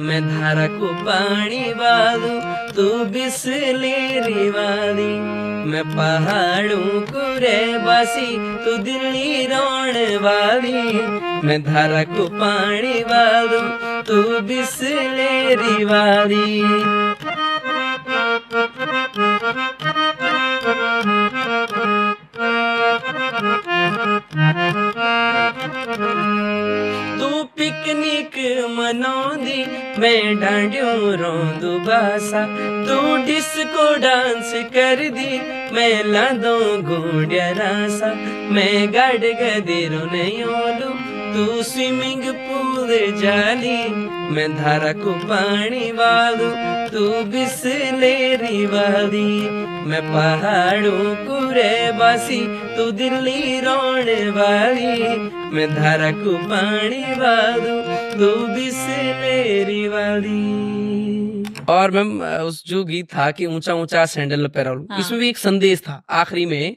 मैं धारा को पानी वालू तू बिस्लेरी वाली, मैं पहाड़ों को रहबासी तू दिल्ली रोण वाली, मैं धारा को पानी वालू तू बिस्लेरी वाली। मैं डांडियों रोंदू बासा, तू डिस्को डांस कर दी, मैं लादो गोंडिया रासा, मैं गाड़ गदेरो नहीं ओलू, तू स्विमिंग पूल जाली, मैं धारा को पानी वालू, तू बिस्लेरी वाली, मैं पहाड़ों को रेबासी, तू दिल्ली रोने वाली, मैं धारा को पानी वालू, तू बिस्लेरी वाली। और मैम उस जो गीत था कि ऊंचा ऊंचा सैंडल पैरोल, हाँ। इसमें भी एक संदेश था आखिरी में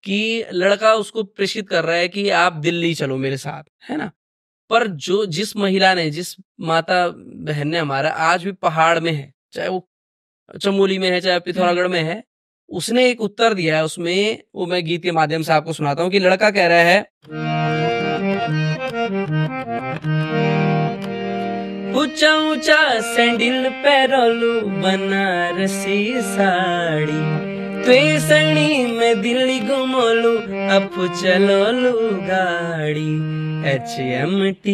कि लड़का उसको प्रेषित कर रहा है कि आप दिल्ली चलो मेरे साथ, है ना। पर जो जिस महिला ने, जिस माता बहन ने हमारा आज भी पहाड़ में है, चाहे वो चमोली में है चाहे पिथौरागढ़ में है, उसने एक उत्तर दिया है उसमें, वो मैं गीत के माध्यम से आपको सुनाता हूँ कि लड़का कह रहा है, ऊंचा ऊंचा सैंडल पैरोलू बनारसी साड़ी, त्वे सणी में दिल्ली घुमोलू, अब चलोलू गाड़ी, HMT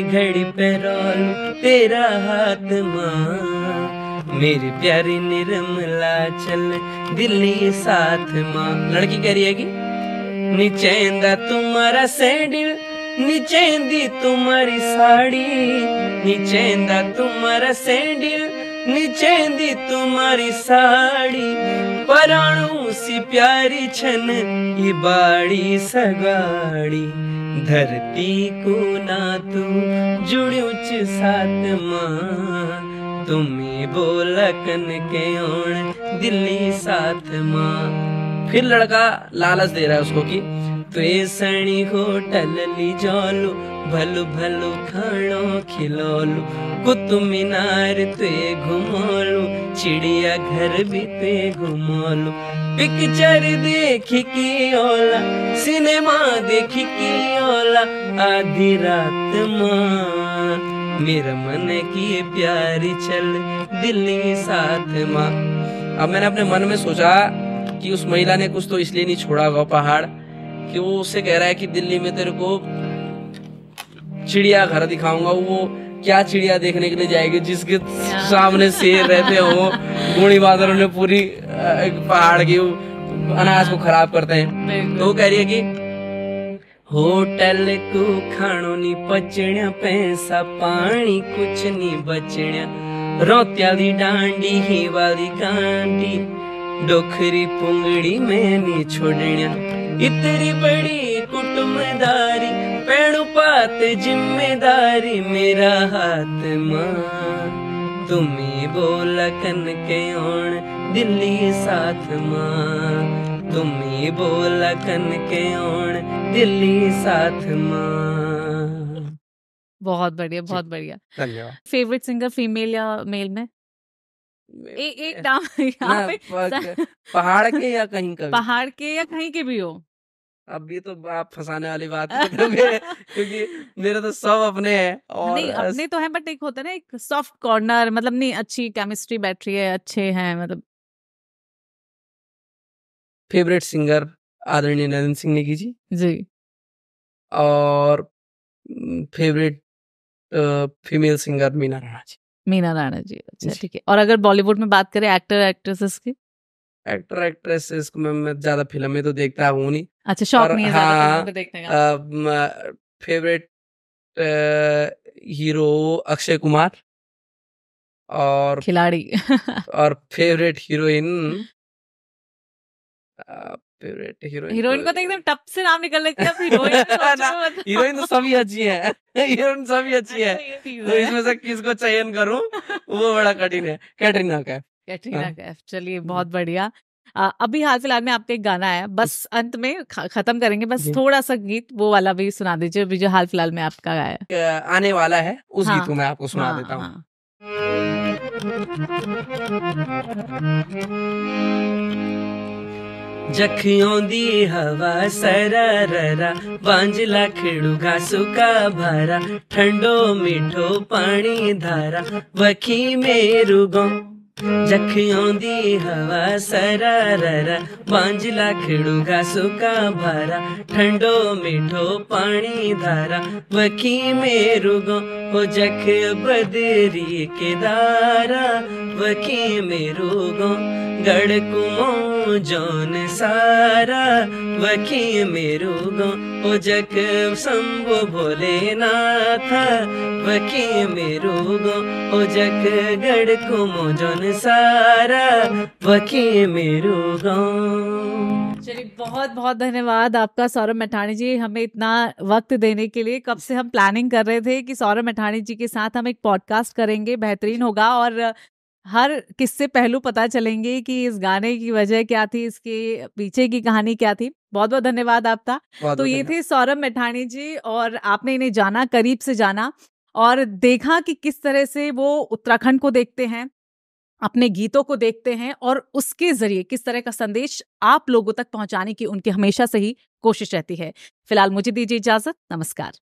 घड़ी पैरोलू, तेरा हाथ माँ, मेरी प्यारी निर्मला चल दिल्ली साथ माँ। लड़की कह रही है कि नीचेंदा तुम्हारा सैंडल, नीचेंदी तुम्हारी साड़ी, नीचेंदा तुम्हारा सैंडल, नीचेंदी तुम्हारी साड़ी, पराणु सी प्यारी छन ये बाड़ी सगाड़ी, धरती को ना तू जुड़्यो च साथ माँ, तुम्ही बोला कन के ओण दिल्ली साथ माँ। फिर लड़का लालच दे रहा है उसको कि त्वे सणी होटल ली जालू, भलू भलू खानो खिलौलू, कुतुब मीनार त्वे घुमोलू, चिड़िया घर भी त्वे घुमोलू, पिक्चर देखी की ओला, सिनेमा देखी की ओला, आधी रात माँ, मेरा मन की प्यारी चल दिल्ली साथ माँ। अब मैंने अपने मन में सोचा कि उस महिला ने कुछ तो इसलिए नहीं छोड़ा होगा पहाड़ कि वो उससे कह रहा है कि दिल्ली में तेरे को चिड़िया घर दिखाऊंगा। वो क्या चिड़िया देखने के लिए जाएगी जिसके सामने शेर रहते हो, गोली बादलों ने पूरी पहाड़ की अनाज को खराब करते हैं। तो वो कह रही है कि होटल को खानो नी पचण्या, पैसा पानी कुछ नी बचण्या, रोत्या दी डांडी ही वाली कांटी, डोखरी पुंगड़ी में नी छोड़ण्या, इतनी बड़ी कुटुंबदारी, पेड़ों पात जिम्मेदारी, मेरा हाथ माँ, तुम्ही बोला कन के ओण दिल्ली साथ माँ, तुम्ही बोला कन के ओण दिल्ली साथ माँ। बहुत बढ़िया, बहुत बढ़िया। धन्यवाद। फेवरेट सिंगर फीमेल या मेल में? एक नाम यहाँ पे पहाड़ के या कहीं का? पहाड़ के या कहीं के भी हो। अब ये तो आप फंसाने वाली बात है क्योंकि मेरे तो सब अपने हैं। और नहीं अपने तो हैं, बट एक होता है ना एक सॉफ्ट कॉर्नर, मतलब नहीं अच्छी केमिस्ट्री बैठ रही है, अच्छे हैं मतलब। फेवरेट सिंगर आदरणीय नरेंद्र सिंह नेगी जी। और favourite female singer Meena Rana ji. Meena Rana ji, अच्छा ठीक है। और अगर बॉलीवुड में बात करें एक्टर एक्ट्रेसेस की? एक्टर एक्ट्रेसेस को मैं ज्यादा फिल्म में तो देखता हूँ नहीं। अच्छा, शौक नहीं है ज्यादा फिल्मों को देखने का। फेवरेट हीरो अक्षय कुमार, और खिलाड़ी और फेवरेट हीरोइन हीरोइन को तो एकदम टप से नाम निकल रहा है। हीरोइन तो सभी अच्छी है, हीरोइन सभी अच्छी है, तो इसमें से किसको चयन करूं वो बड़ा कठिन है। कैटरीना कैफ। चलिए बहुत बढ़िया। अभी हाल फिलहाल में आपका एक गाना आया, बस अंत में खत्म करेंगे, बस थोड़ा सा गीत वो वाला भी सुना दीजिए जो हाल फिलहाल में आपका आया आने वाला है, उस गीत को मैं आपको सुना देता हूँ। जखियों दी हवा सरररा, बांजला खेड़ू घासू का भारा, ठंडो मीठो पानी धारा, वखी मेरू गो जखियों दी हवा सरारा बांझला खिड़ूगा सुका भारा ठंडो मीठो पानी धारा वखी मेरू गो हो जख बदरी के दारा वखी मेरू गो गढ़ कुमो जौन सारा वखी मेरू गो हो जख शंभु भोलेनाथ वखी मेरू गो हो जख गढ़ कुमो जौन सारा वखी मेरू गो। चलिए, बहुत बहुत धन्यवाद आपका सौरभ मैठाणी जी, हमें इतना वक्त देने के लिए। कब से हम प्लानिंग कर रहे थे कि सौरभ मैठाणी जी के साथ हम एक पॉडकास्ट करेंगे, बेहतरीन होगा और हर किस्से पहलू पता चलेंगे कि इस गाने की वजह क्या थी, इसके पीछे की कहानी क्या थी। बहुत बहुत धन्यवाद आपका। तो ये थे सौरभ मैठाणी जी और आपने इन्हें जाना, करीब से जाना और देखा कि किस तरह से वो उत्तराखंड को देखते हैं, अपने गीतों को देखते हैं और उसके जरिए किस तरह का संदेश आप लोगों तक पहुंचाने की उनकी हमेशा से ही कोशिश रहती है। फिलहाल मुझे दीजिए इजाजत, नमस्कार।